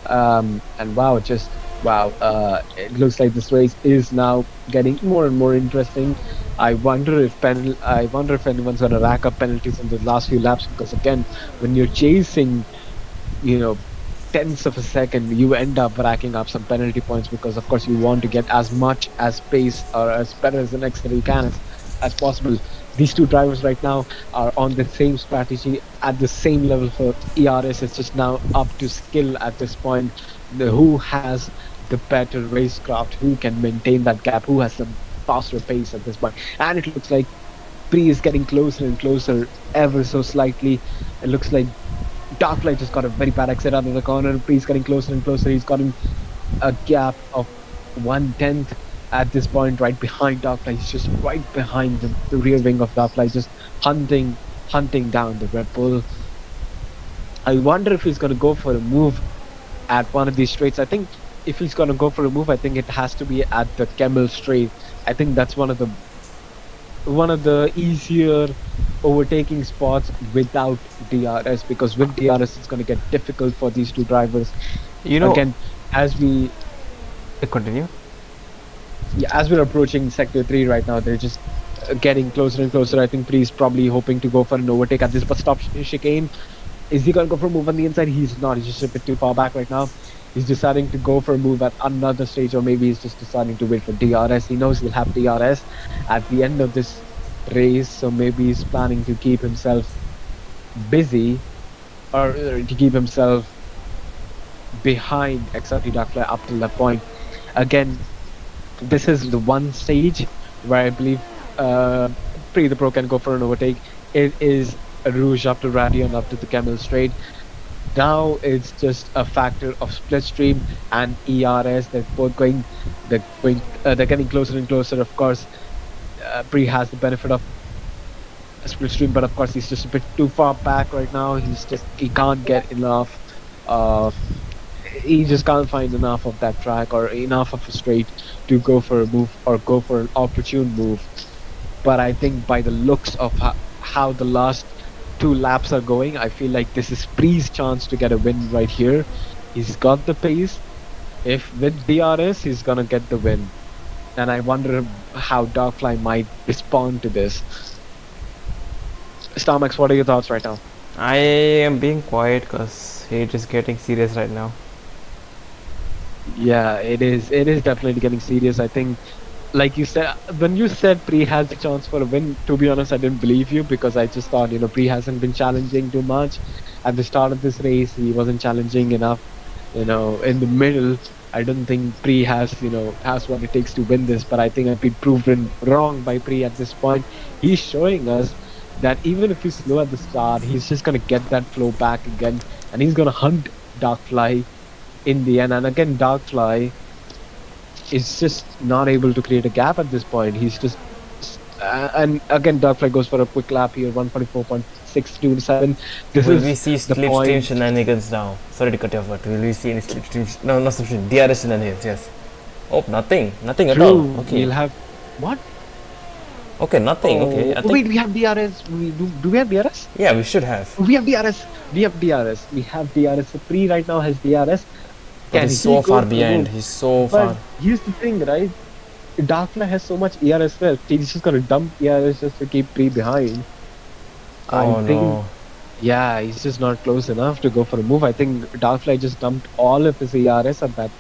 And wow, it looks like this race is now getting more and more interesting. I wonder if anyone's gonna rack up penalties in the last few laps, because again, when you're chasing, tenths of a second, you end up racking up some penalty points, because of course you want to get as much as pace or as better as the next that you can as possible. These two drivers right now are on the same strategy at the same level for ERS. It's just now up to skill at this point. Who has the better racecraft, who can maintain that gap, who has the faster pace at this point. And it looks like Pri is getting closer and closer ever so slightly. It looks like Darklight just got a very bad exit out of the corner. Pri is getting closer and closer. He's got a gap of 1/10 at this point, right behind Darklight. He's just right behind the rear wing of Darklight, just hunting down the Red Bull. I wonder if he's going to go for a move at one of these straights. I think if he's going to go for a move, I think it has to be at the Camel Straight. I think that's one of the easier overtaking spots without DRS, because with DRS it's going to get difficult for these two drivers. Again, as we continue. Yeah, as we're approaching Sector 3 right now, they're just getting closer and closer. I think Pri is probably hoping to go for an overtake at this bus stop chicane. Is he going to go for a move on the inside? He's not. He's just a bit too far back right now. He's deciding to go for a move at another stage, or maybe he's just deciding to wait for DRS. He knows he'll have DRS at the end of this race, so maybe he's planning to keep himself busy, or to keep himself behind XRT Darkfly up till that point. Again, this is the one stage where I believe Pri the Pro can go for an overtake. It is a Rouge up to Radion up to the Camel Straight. Now it's just a factor of split stream and ERS. They're getting closer and closer. Of course, Pre has the benefit of a split stream, but of course he's just a bit too far back right now. He can't get enough. Uh, he just can't find enough of that track or enough of a straight to go for a move or go for an opportune move. But I think by the looks of how the last two laps are going, I feel like this is Pre's chance to get a win right here. He's got the pace. If with DRS, he's gonna get the win. And I wonder how Darkfly might respond to this. Starmax, what are your thoughts right now? I am being quiet because it is getting serious right now. Yeah, it is. It is definitely getting serious. I think, like you said, when you said Pre has a chance for a win, to be honest, I didn't believe you because I just thought, Pre hasn't been challenging too much. At the start of this race, he wasn't challenging enough. In the middle, I don't think Pre has what it takes to win this. But I think I've been proven wrong by Pre at this point. He's showing us that even if he's slow at the start, he's just gonna get that flow back again, and he's gonna hunt Darkfly in the end. And again, Darkfly is just not able to create a gap at this point. He's just and again, Darkfly goes for a quick lap here, 144.627. This Will is we see the slipstream point. shenanigans now? Sorry to cut you off, but will we see any slipstream? No, not slipstream. DRS shenanigans. Yes. Oh, nothing. Nothing at all. True, Okay. we'll have what? Okay, nothing. Okay. I think. Wait, we have DRS. Do we have DRS? Yeah, we should have. We have DRS. We have DRS. We have DRS. So Pre right now has DRS. But he's so far behind. He's so But far. here's the thing, right? Darkfly has so much ERS left. He's just gonna dump ERS just to keep Pre behind. Oh I think, no. yeah, he's just not close enough to go for a move. I think Darkfly just dumped all of his ERS at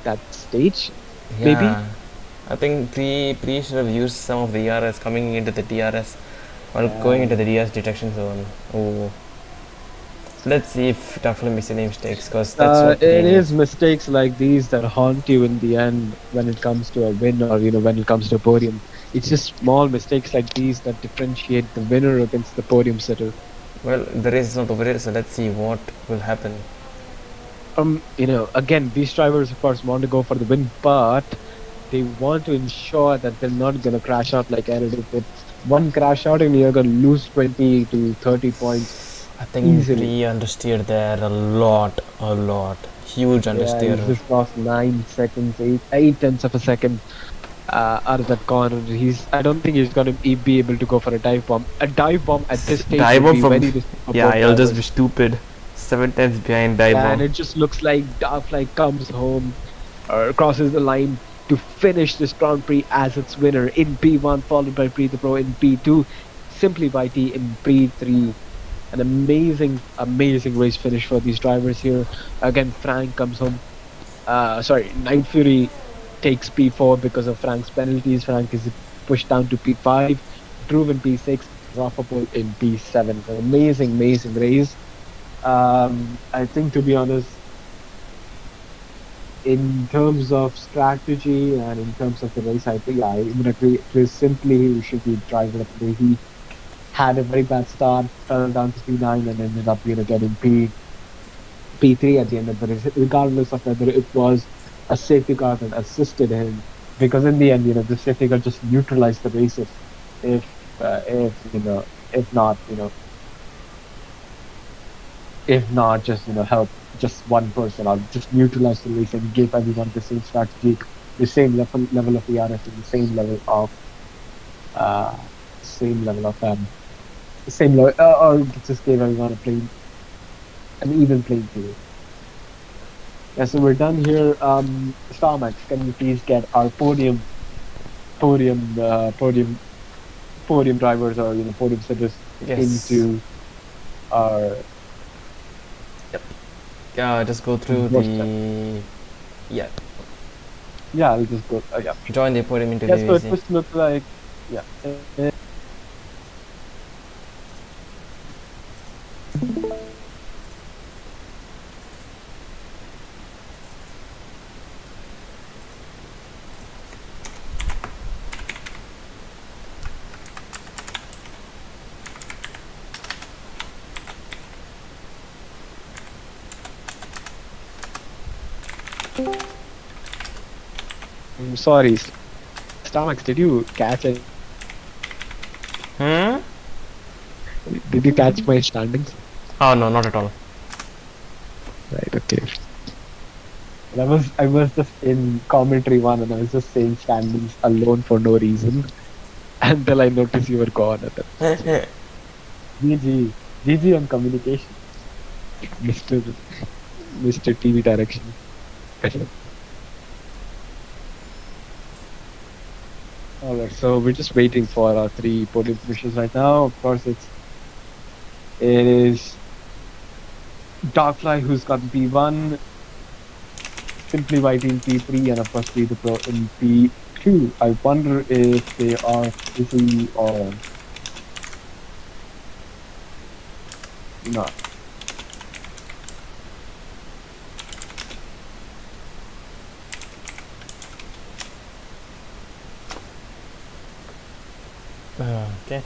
that stage. Yeah. Maybe. I think pre should have used some of the ERS coming into the DRS while going into the DRS detection zone. Oh. Let's see if Darkfly makes any mistakes, because that's what It he is needs. mistakes like these that haunt you in the end when it comes to a win or when it comes to a podium. It's just small mistakes like these that differentiate the winner against the podium sitter. Well, the race is not over yet, so let's see what will happen. Again, these drivers of course want to go for the win, but they want to ensure that they're not gonna crash out like Eric did. With one crash out and you're gonna lose 20 to 30 points. I think Easily. Pre understeered there a lot. Huge understeer. Yeah, he just lost 9 seconds, 8 tenths of a second out of that corner. I don't think he's gonna be able to go for a dive bomb. A dive bomb at this stage Dive would bomb be from- very risky for Yeah, both I'll just drivers. be stupid. 7 tenths behind dive And bomb. it just looks like Darkfly comes home or crosses the line to finish this Grand Prix as its winner in P1, followed by Pre the Pro in P2, simply by T in P3. An amazing race finish for these drivers here. Again, Frank comes home. Night Fury takes P4 because of Frank's penalties. Frank is pushed down to P5. Drew in P6. Rafa in P7. An amazing race. I think, to be honest, in terms of strategy and in terms of the race, I think I would agree. It was simply who should be driver of the day. He had a very bad start, fell down to P9 and ended up getting P3 at the end of the race, regardless of whether it was a safety car that assisted him, because in the end, the safety car just neutralized the races. If not, just help just one person or just neutralize the race and give everyone the same strategy, the same level of ERS, and the same level of or just gave everyone an even playing field. Yeah, so we're done here. Starmax, can you please get our podium drivers or podium sitters Yes. into our Yeah, just go through What's the. Yeah. yeah. I'll just go. Yeah. Join the podium into Yeah. So it the. just looks like yeah. I'm sorry, Starmax, did you catch it? Hmm? Did you catch my standings? Oh no, not at all. Right, okay. I was just in commentary one and I was just saying standings alone for no reason until I noticed you were gone. And then, GG, GG on communication, Mr. Mr. TV direction. All right, so we're just waiting for our three podium finishes right now. Of course, it is Darkfly who's got P1, Simply White in P3, and of course Be the Pro in P2. I wonder if they are busy or not. Okay.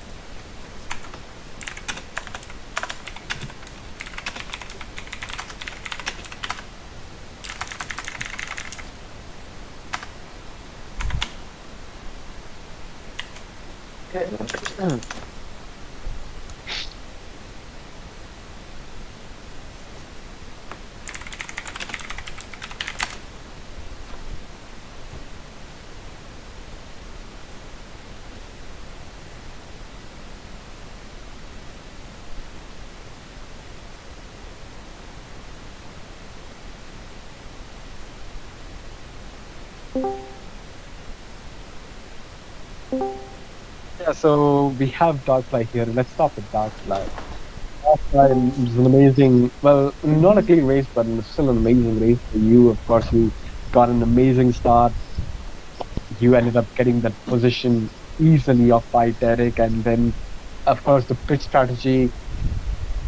Yeah, so we have Darkfly here. Let's start with Darkfly. Darkfly is an amazing, well, not a clean race, but it's still an amazing race for you. Of course, you got an amazing start. You ended up getting that position easily off by Derek, and then, of course, the pitch strategy.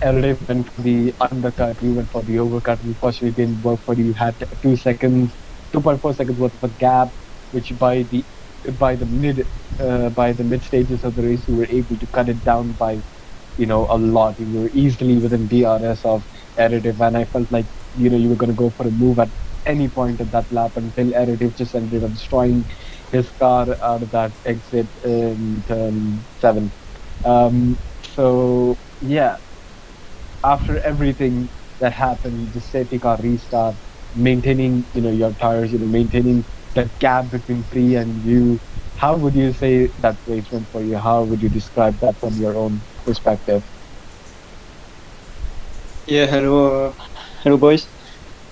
Erdev went for the undercut, you went for the overcut. Unfortunately, it didn't work for you. You had 2 seconds, 2.4 seconds worth of a gap, which by the mid by the mid stages of the race, you were able to cut it down by a lot. You were easily within DRS of Erdev, and I felt like you were going to go for a move at any point at that lap until Erdev just ended up destroying his car out of that exit in turn 7. So yeah, after everything that happened, the safety car restart, maintaining your tires, maintaining that gap between Pri and you. How would you say that race went for you? How would you describe that from your own perspective? Yeah, hello, boys.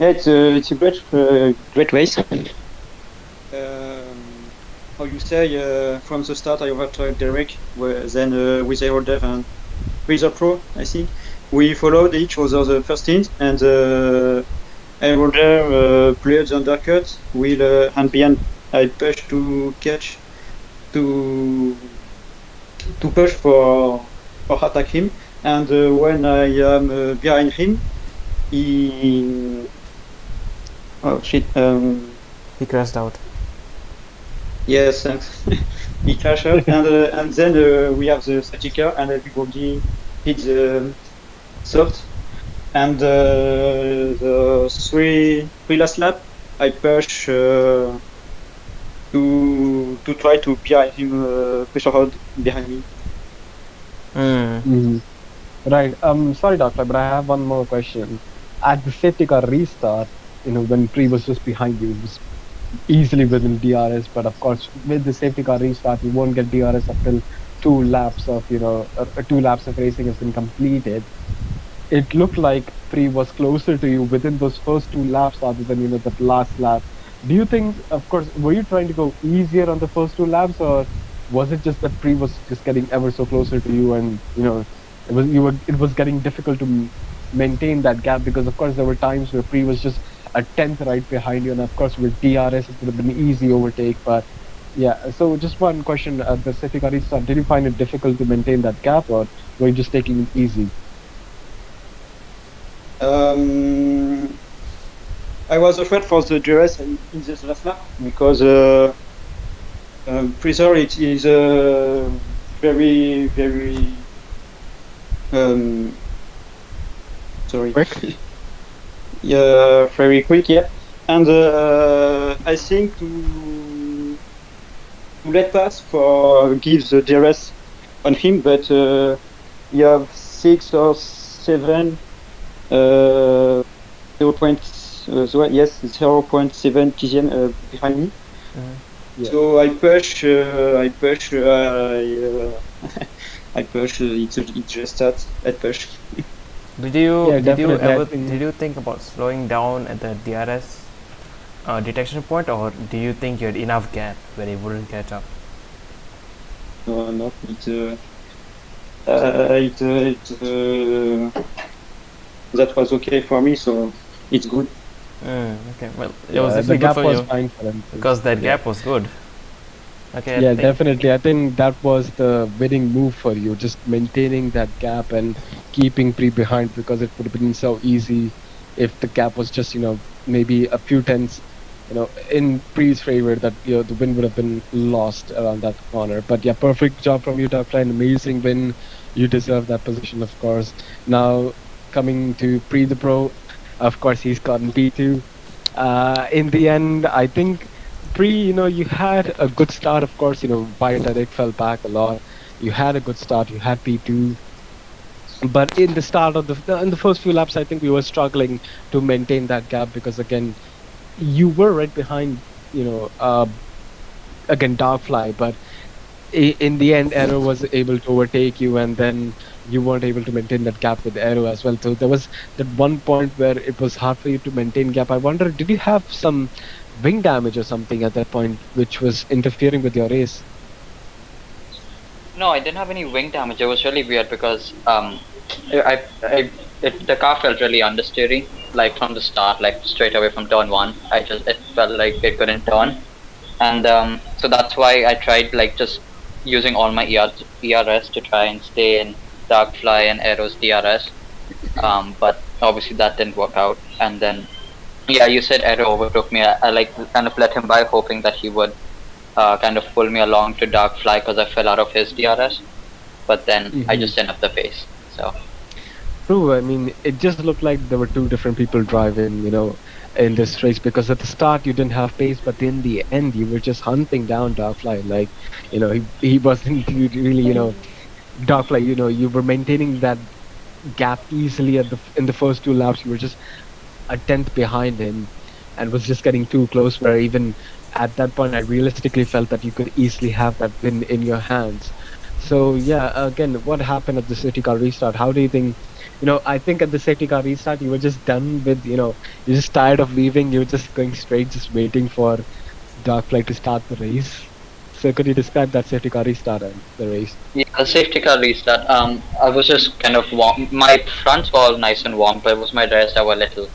Yeah, it's a great race. How you say, from the start, I overtook Derek, then with Aerodev and with a Pro, I think. We followed each other the first stint, and Aerodev played the undercut, and behind I pushed to catch, to push for attack him, and when I am behind him, he oh shit He crashed out. yes, thanks. He crashed out, and then we have the safety car, and everybody hit the soft, and the three last lap I push to try to behind him, push hard behind me. Mhm. Right. Sorry, Doctor, but I have one more question. At the safety car restart, when Pri was just behind you, it was easily within DRS. But of course, with the safety car restart, you won't get DRS until 2 laps of 2 laps of racing has been completed. It looked like Pri was closer to you within those first 2 laps rather than that last lap. Do you think, of course, were you trying to go easier on the first 2 laps, or was it just that Pri was just getting ever so closer to you, and it was getting difficult to maintain that gap, because of course there were times where Pri was just a tenth right behind you, and of course with DRS it would have been an easy overtake. But yeah, so just one question: at the safety car restart, did you find it difficult to maintain that gap, or were you just taking it easy? I was afraid for the DRS in this last lap because Freezer it is very sorry Quick? yeah, very quick, yeah, and I think to let pass for give the DRS on him, but you have 6 or 7 yes 0.7 TGM behind me. Yeah. So I push, I push. It just starts. I push. Yeah, definitely. I think did you think about slowing down at the DRS detection point, or do you think you had enough gap where he wouldn't catch up? No, no. That was okay for me, so it's good. Okay, well, it was yeah, the definitely good gap for was you fine for him. because that Yeah. gap was good. Okay, I Yeah, think. definitely. I think that was the winning move for you, just maintaining that gap and keeping Pre behind, because it would have been so easy if the gap was just, maybe a few tenths, in Pre's favor, that, the win would have been lost around that corner. But yeah, perfect job from you, Dr. An amazing win. You deserve that position, of course. Now, coming to Pre the Pro, of course, he's gotten P2. In the end, I think you had a good start. Of course, Viateric fell back a lot. You had a good start. You had P2, but in the start of in the first few laps, I think we were struggling to maintain that gap, because again, you were right behind. You know, again, Darkfly, but in the end, Arrow was able to overtake you, and then you weren't able to maintain that gap with Arrow as well. So there was that one point where it was hard for you to maintain gap. I wonder, did you have some wing damage or something at that point, which was interfering with your race? No, I didn't have any wing damage. It was really weird because the car felt really understeering, like from the start, like straight away from turn one. It felt like it couldn't turn, and so that's why I tried like just using all my ERS to try and stay in Darkfly and Aero's DRS. But obviously that didn't work out, and then yeah, you said Aero overtook me. I like kind of let him by, hoping that he would kind of pull me along to Darkfly because I fell out of his DRS, but then I just didn't have the pace. So True. I mean, it just looked like there were two different people driving, in this race, because at the start you didn't have pace, but in the end you were just hunting down Darkfly. Like, he wasn't really, Darkfly. You were maintaining that gap easily in the first two laps. You were just a tenth behind him, and was just getting too close. Where even at that point, I realistically felt that you could easily have that win in your hands. So yeah, again, what happened at the safety car restart? How do you think? I think at the safety car restart, you were just done with. You're just tired of leaving. You were just going straight, just waiting for Darkfly to start the race. So could you describe that safety car restart and the race? yeah, the safety car restart. I was just kind of warm. My fronts were all nice and warm, but it was my rears that were little.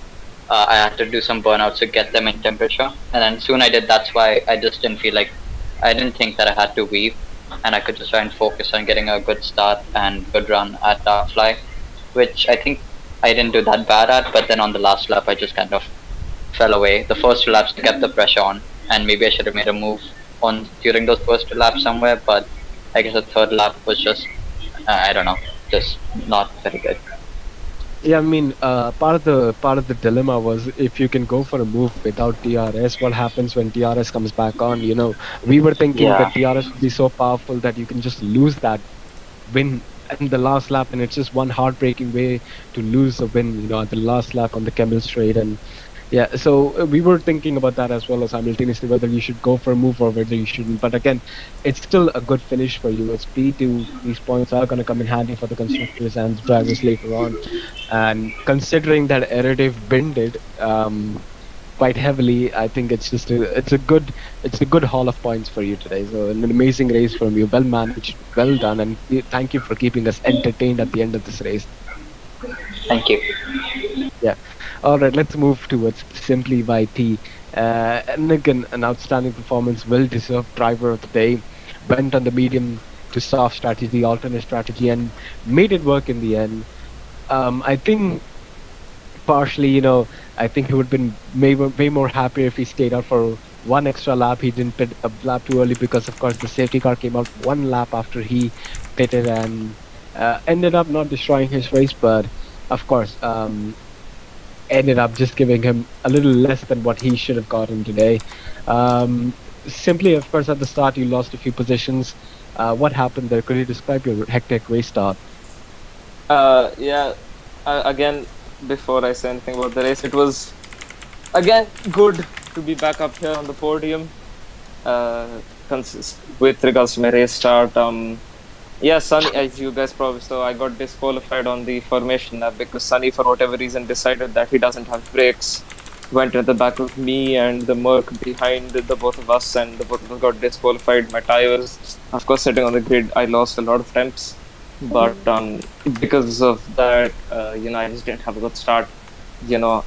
I had to do some burnouts to get them in temperature, and then soon I did. That's why I just didn't feel like I didn't think that I had to weave, and I could just try and focus on getting a good start and good run at Darkfly, which I think I didn't do that bad at. But then on the last lap, I just kind of fell away. The first two laps kept the pressure on, and maybe I should have made a move on during those first two laps somewhere. But I guess the third lap was just I don't know, just not very good. Yeah, I mean, part of the dilemma was, if you can go for a move without DRS, what happens when DRS comes back on? We were thinking Yeah. that DRS would be so powerful that you can just lose that win in the last lap, and it's just one heartbreaking way to lose a win. At the last lap on the Kemmel Straight, and yeah, so we were thinking about that as well, as simultaneously, whether you should go for a move or whether you shouldn't. But again, it's still a good finish for you. It's P2. These points are going to come in handy for the constructors and drivers later on. And considering that Erediv bended quite heavily, I think it's a good haul of points for you today. So an amazing race from you, well managed, well done, and thank you for keeping us entertained at the end of this race. Thank you. Yeah. All right, let's move towards Simply YT. And again, an outstanding performance, well-deserved driver of the day. Went on the medium to soft strategy, alternate strategy, and made it work in the end. I think partially, I think he would have been way more happier if he stayed out for one extra lap. He didn't pit a lap too early because, of course, the safety car came out one lap after he pitted, and ended up not destroying his race. But of course, ended up just giving him a little less than what he should have gotten today. Simply, of course, at the start you lost a few positions. What happened there? Could you describe your hectic race start? Yeah. Again, before I say anything about the race, it was again good to be back up here on the podium. With regards to my race start, yeah, Sunny, as you guys probably saw, I got disqualified on the formation lap because Sunny, for whatever reason, decided that he doesn't have brakes. Went at the back of me and the Merc behind the both of us, and the both of us got disqualified. My tires, of course, sitting on the grid, I lost a lot of temps, but because of that, I just didn't have a good start.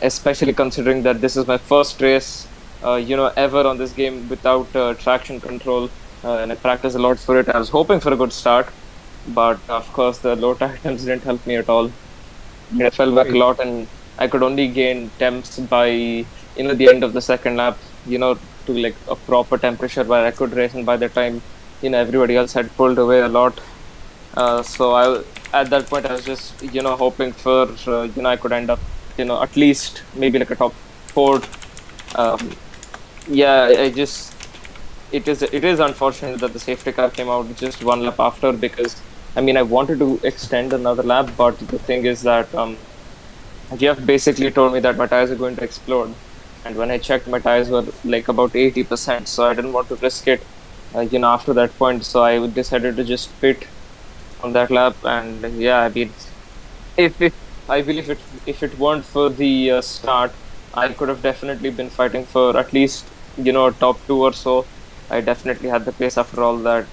Especially considering that this is my first race, ever on this game without traction control, and I practiced a lot for it. I was hoping for a good start, but of course the low tire temps didn't help me at all. I fell back a lot, and I could only gain temps by the end of the second lap. To like a proper temperature where I could race, and by the time everybody else had pulled away a lot. So at that point I was just hoping for I could end up at least maybe like a top four. Um, yeah, it is unfortunate that the safety car came out just one lap after, because I mean I wanted to extend another lap, but the thing is that Jeff basically told me that my tires are going to explode, and when I checked, my tires were like about 80%, so I didn't want to risk it after that point, so I decided to just pit on that lap. And yeah, I mean, if it I believe if it weren't for the start, I could have definitely been fighting for at least top two or so. I definitely had the pace after all that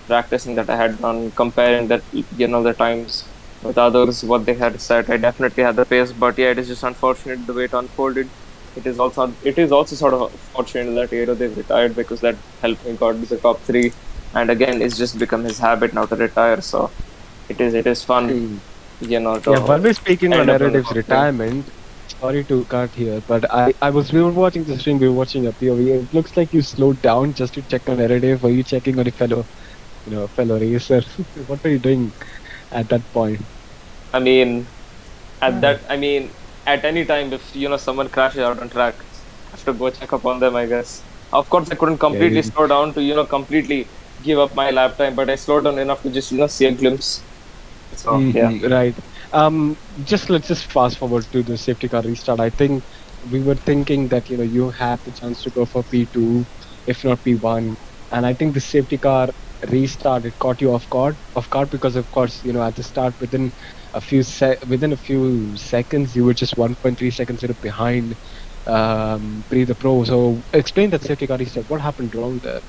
practicing that I had done, comparing that the times with others what they had set. I definitely had the pace, but yeah, it is just unfortunate the way it unfolded. It is also sort of fortunate that they've retired, because that helped me got to the top three, and again it's just become his habit now to retire. So it is fun, to Yeah, while we're speaking on end up on the narrative's top three. retirement, sorry to cut here, but we were watching the stream, we were watching a POV. It looks like you slowed down just to check on narrative. Were you checking on a fellow racer? What were you doing at that point? I mean, at any time, if someone crashes out on track, I have to go check up on them, I guess. Of course, I couldn't Yeah, completely slow down to completely give up my lap time, but I slowed down enough to just see a glimpse. So yeah. Right. Let's just fast forward to the safety car restart. I think we were thinking that you had the chance to go for P2, if not P1, and I think the safety car restart, it caught you off guard because of course at the start, within a few seconds you were just 1.3 seconds behind pre the pro. So explain that safety car restart. What happened wrong there?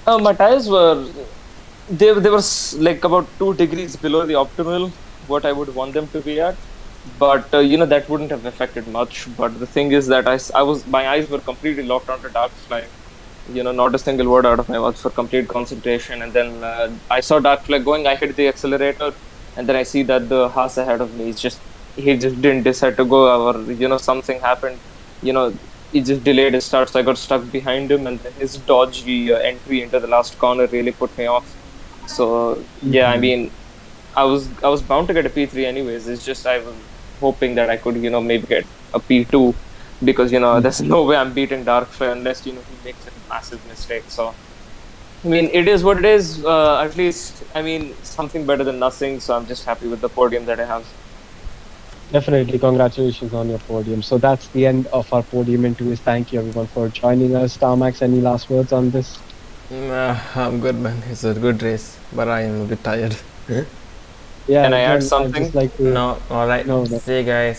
My tires were like about 2 degrees below the optimal what I would want them to be at, but that wouldn't have affected much. But the thing is that my eyes were completely locked onto dark fly. Not a single word out of my mouth for complete concentration. And then I saw dark flag going. I hit the accelerator, and then I see that the Haas ahead of me he just didn't decide to go, or something happened. He just delayed his start, so I got stuck behind him, and then his dodgy entry into the last corner really put me off. So yeah, I mean, I was bound to get a P3 anyways. It's just I was hoping that I could maybe get a P2, because there's no way I'm beating Darkfire unless he makes a massive mistake. So I mean, it is what it is. At least I mean something better than nothing. So I'm just happy with the podium that I have. Definitely, congratulations on your podium. So that's the end of our podium interviews. Thank you everyone for joining us. Tamax, any last words on this? I'm good, man. It's a good race, but I am a bit tired. Yeah, Can I add I'd something? just like to. No, all right. No, See you guys.